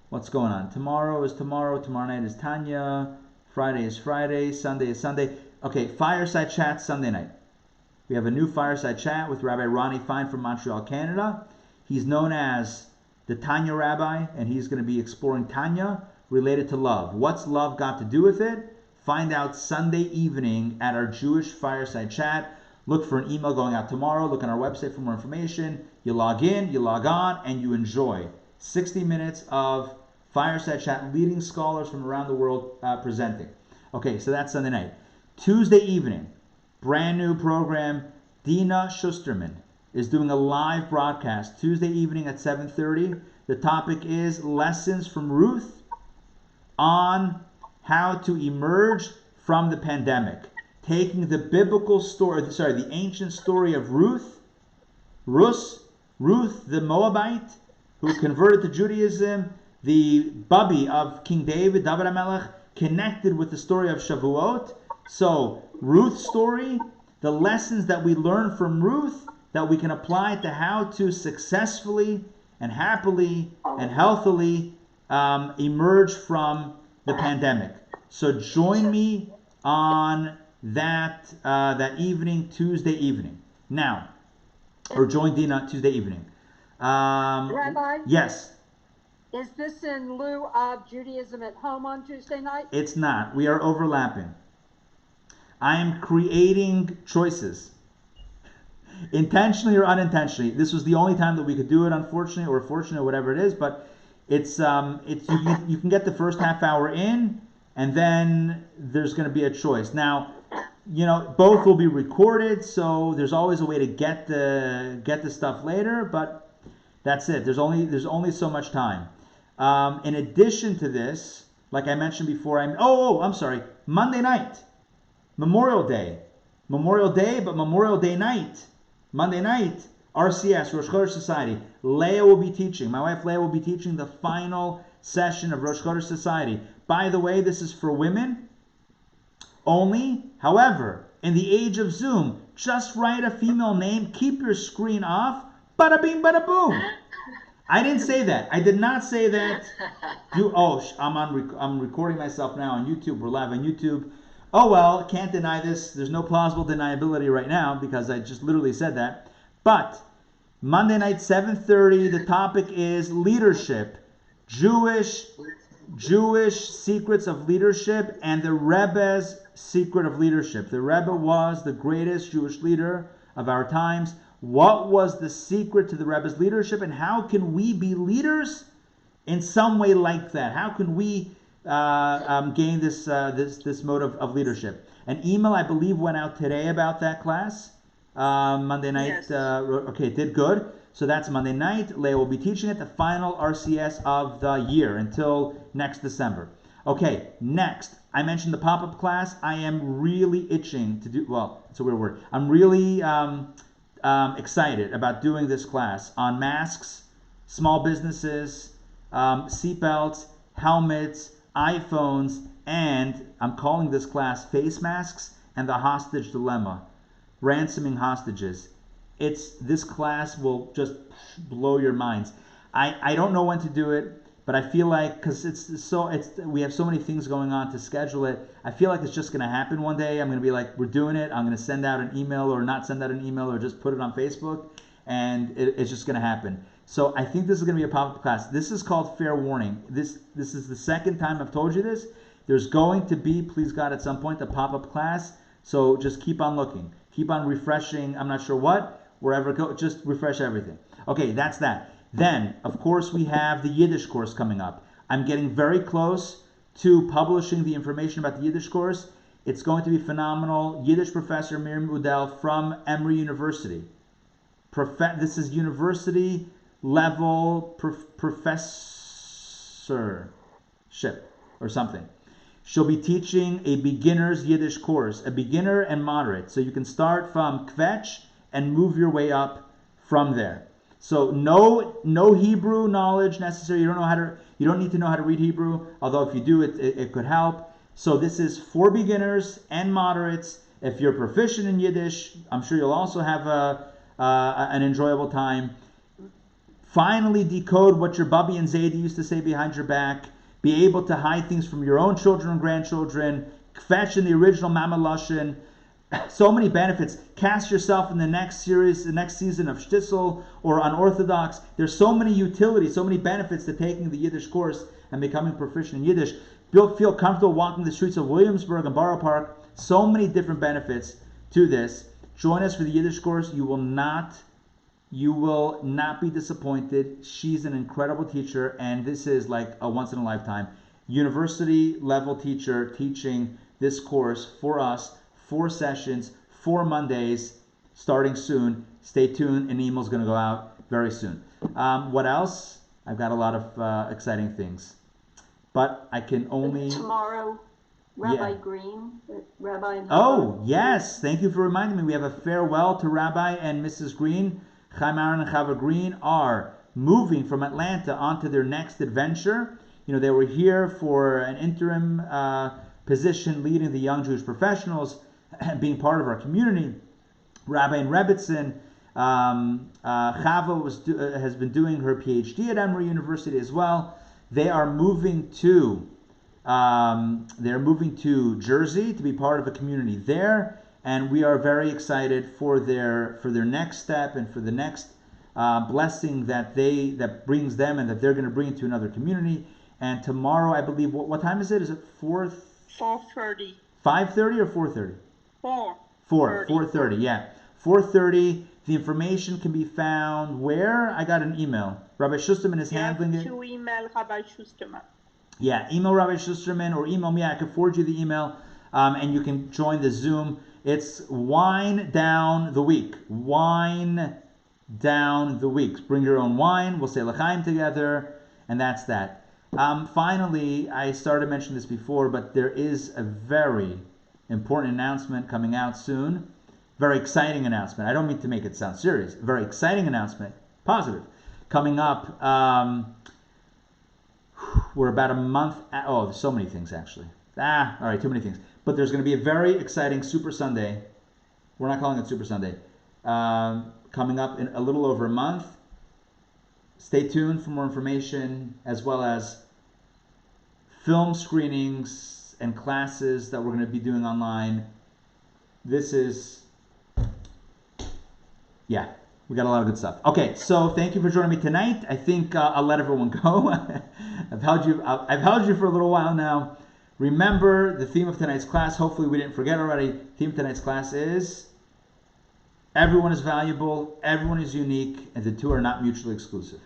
What's going on? Tomorrow is tomorrow. Tomorrow night is Tanya. Friday is Friday. Sunday is Sunday. Okay, fireside chat Sunday night. We have a new fireside chat with Rabbi Ronnie Fine from Montreal, Canada. He's known as the Tanya Rabbi, and he's going to be exploring Tanya related to love. What's love got to do with it? Find out Sunday evening at our Jewish fireside chat. Look for an email going out tomorrow. Look on our website for more information. You log in, you log on, and you enjoy 60 minutes of fireside chat, leading scholars from around the world presenting. Okay, so that's Sunday night. Tuesday evening, brand new program. Dina Schusterman is doing a live broadcast Tuesday evening at 7:30. The topic is lessons from Ruth on how to emerge from the pandemic. Taking the the ancient story of Ruth the Moabite, who converted to Judaism, the Bubby of King David HaMelech, connected with the story of Shavuot. So, Ruth's story, the lessons that we learn from Ruth that we can apply to how to successfully and happily and healthily emerge from the pandemic. So join me on that evening, Tuesday evening. Now, or join Dina Tuesday evening. Rabbi? Yes. Is this in lieu of Judaism at Home on Tuesday night? It's not. We are overlapping. I am creating choices. Intentionally or unintentionally. This was the only time that we could do it, unfortunately, or fortunately, whatever it is, but it's you can get the first half hour in, and then there's going to be a choice. Now, both will be recorded, so there's always a way to get the stuff later, but that's it. There's only so much time. In addition to this, like I mentioned before, I'm sorry, Monday night, Memorial Day, but Memorial Day night, Monday night, RCS, Rosh Chodesh Society. Leah will be teaching. My wife Leah will be teaching the final session of Rosh Chodesh Society. By the way, this is for women only. However, in the age of Zoom, just write a female name, keep your screen off, bada bing, bada boom. I didn't say that. I did not say that. I'm recording myself now on YouTube. We're live on YouTube. Oh well, can't deny this. There's no plausible deniability right now because I just literally said that. But Monday night, 7:30, the topic is leadership. Jewish secrets of leadership and the Rebbe's secret of leadership. The Rebbe was the greatest Jewish leader of our times. What was the secret to the Rebbe's leadership, and how can we be leaders in some way like that? How can we gain this mode of leadership? An email, I believe, went out today about that class. Monday night. Yes. It did good. So that's Monday night. Leah will be teaching it, the final RCS of the year until next December. Okay, next. I mentioned the pop-up class. I am really itching to do, well, it's a weird word. I'm really excited about doing this class on masks, small businesses, seatbelts, helmets, iPhones, and I'm calling this class Face Masks and the Hostage Dilemma, ransoming hostages. This class will just blow your minds. I don't know when to do it. But I feel like, because we have so many things going on to schedule it, I feel like it's just going to happen one day. I'm going to be like, we're doing it. I'm going to send out an email or not send out an email or just put it on Facebook, and it's just going to happen. So I think this is going to be a pop-up class. This is called Fair Warning. This is the second time I've told you this. There's going to be, please God, at some point, a pop-up class. So just keep on looking. Keep on refreshing. I'm not sure what. Wherever it goes, just refresh everything. Okay, that's that. Then, of course, we have the Yiddish course coming up. I'm getting very close to publishing the information about the Yiddish course. It's going to be phenomenal. Yiddish professor Miriam Udell from Emory University. This is university level professorship or something. She'll be teaching a beginner's Yiddish course, a beginner and moderate. So you can start from kvetch and move your way up from there. So no Hebrew knowledge necessary. You don't need to know how to read Hebrew, although if you do, it could help. So this is for beginners and moderates. If you're proficient in Yiddish, I'm sure you'll also have an enjoyable time. Finally decode what your Bubby and Zaidi used to say behind your back. Be able to hide things from your own children and grandchildren. Kvetch in the original Mama Lashon. So many benefits. Cast yourself in the next season of Shtisel or Unorthodox. There's so many utilities, so many benefits to taking the Yiddish course and becoming proficient in Yiddish. Feel comfortable walking the streets of Williamsburg and Borough Park. So many different benefits to this. Join us for the Yiddish course. You will not be disappointed. She's an incredible teacher, and this is like a once in a lifetime university level teacher teaching this course for us. 4 sessions, 4 Mondays, starting soon. Stay tuned. An email's going to go out very soon. What else? I've got a lot of exciting things. But I can only... Tomorrow, Rabbi Green, Rabbi and Oh, yes. Thank you for reminding me. We have a farewell to Rabbi and Mrs. Green. Chaim Aaron and Chava Green are moving from Atlanta onto their next adventure. They were here for an interim position leading the young Jewish professionals, being part of our community. Rabbi and Rebbitzin, Chava has been doing her PhD at Emory University as well. They are moving to Jersey to be part of a community there, and we are very excited for their next step and for the next blessing that brings them and that they're going to bring to another community. And tomorrow, I believe, what time is it? Is it 4:30. 5:30 or 4:30? 4:30, yeah. 4:30. The information can be found where? I got an email. Rabbi Schusterman is handling it. To email Rabbi Schusterman. Yeah, email Rabbi Schusterman or email me. I can forward you the email, and you can join the Zoom. It's Wine Down the Week. Wine Down the Week. Bring your own wine. We'll say L'chaim together, and that's that. Finally, I started mentioning this before, but there is a very important announcement coming out soon. Very exciting announcement. I don't mean to make it sound serious. Very exciting announcement. Positive. Coming up, we're about a month. There's so many things actually. All right, too many things. But there's going to be a very exciting Super Sunday. We're not calling it Super Sunday. Coming up in a little over a month. Stay tuned for more information, as well as film screenings and classes that we're going to be doing online. This is, we got a lot of good stuff. Okay, so thank you for joining me tonight. I think I'll let everyone go. I've held you for a little while now. Remember the theme of tonight's class. Hopefully we didn't forget already. The theme of tonight's class is everyone is valuable, everyone is unique, and the two are not mutually exclusive.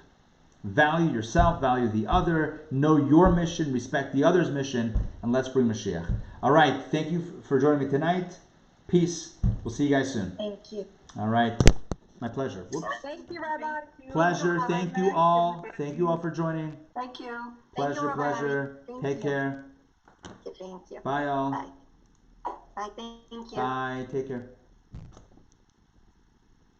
Value yourself, value the other, know your mission, respect the other's mission, and let's bring Mashiach. All right, thank you for joining me tonight. Peace. We'll see you guys soon. Thank you. All right. My pleasure. Whoops. Thank you, Rabbi. Pleasure. Thank you all. Thank you all for joining. Thank you. Pleasure, Thank you, pleasure. Thank Take you. care. Thank you. Bye, all. Bye. Bye. Thank you. Bye. Take care.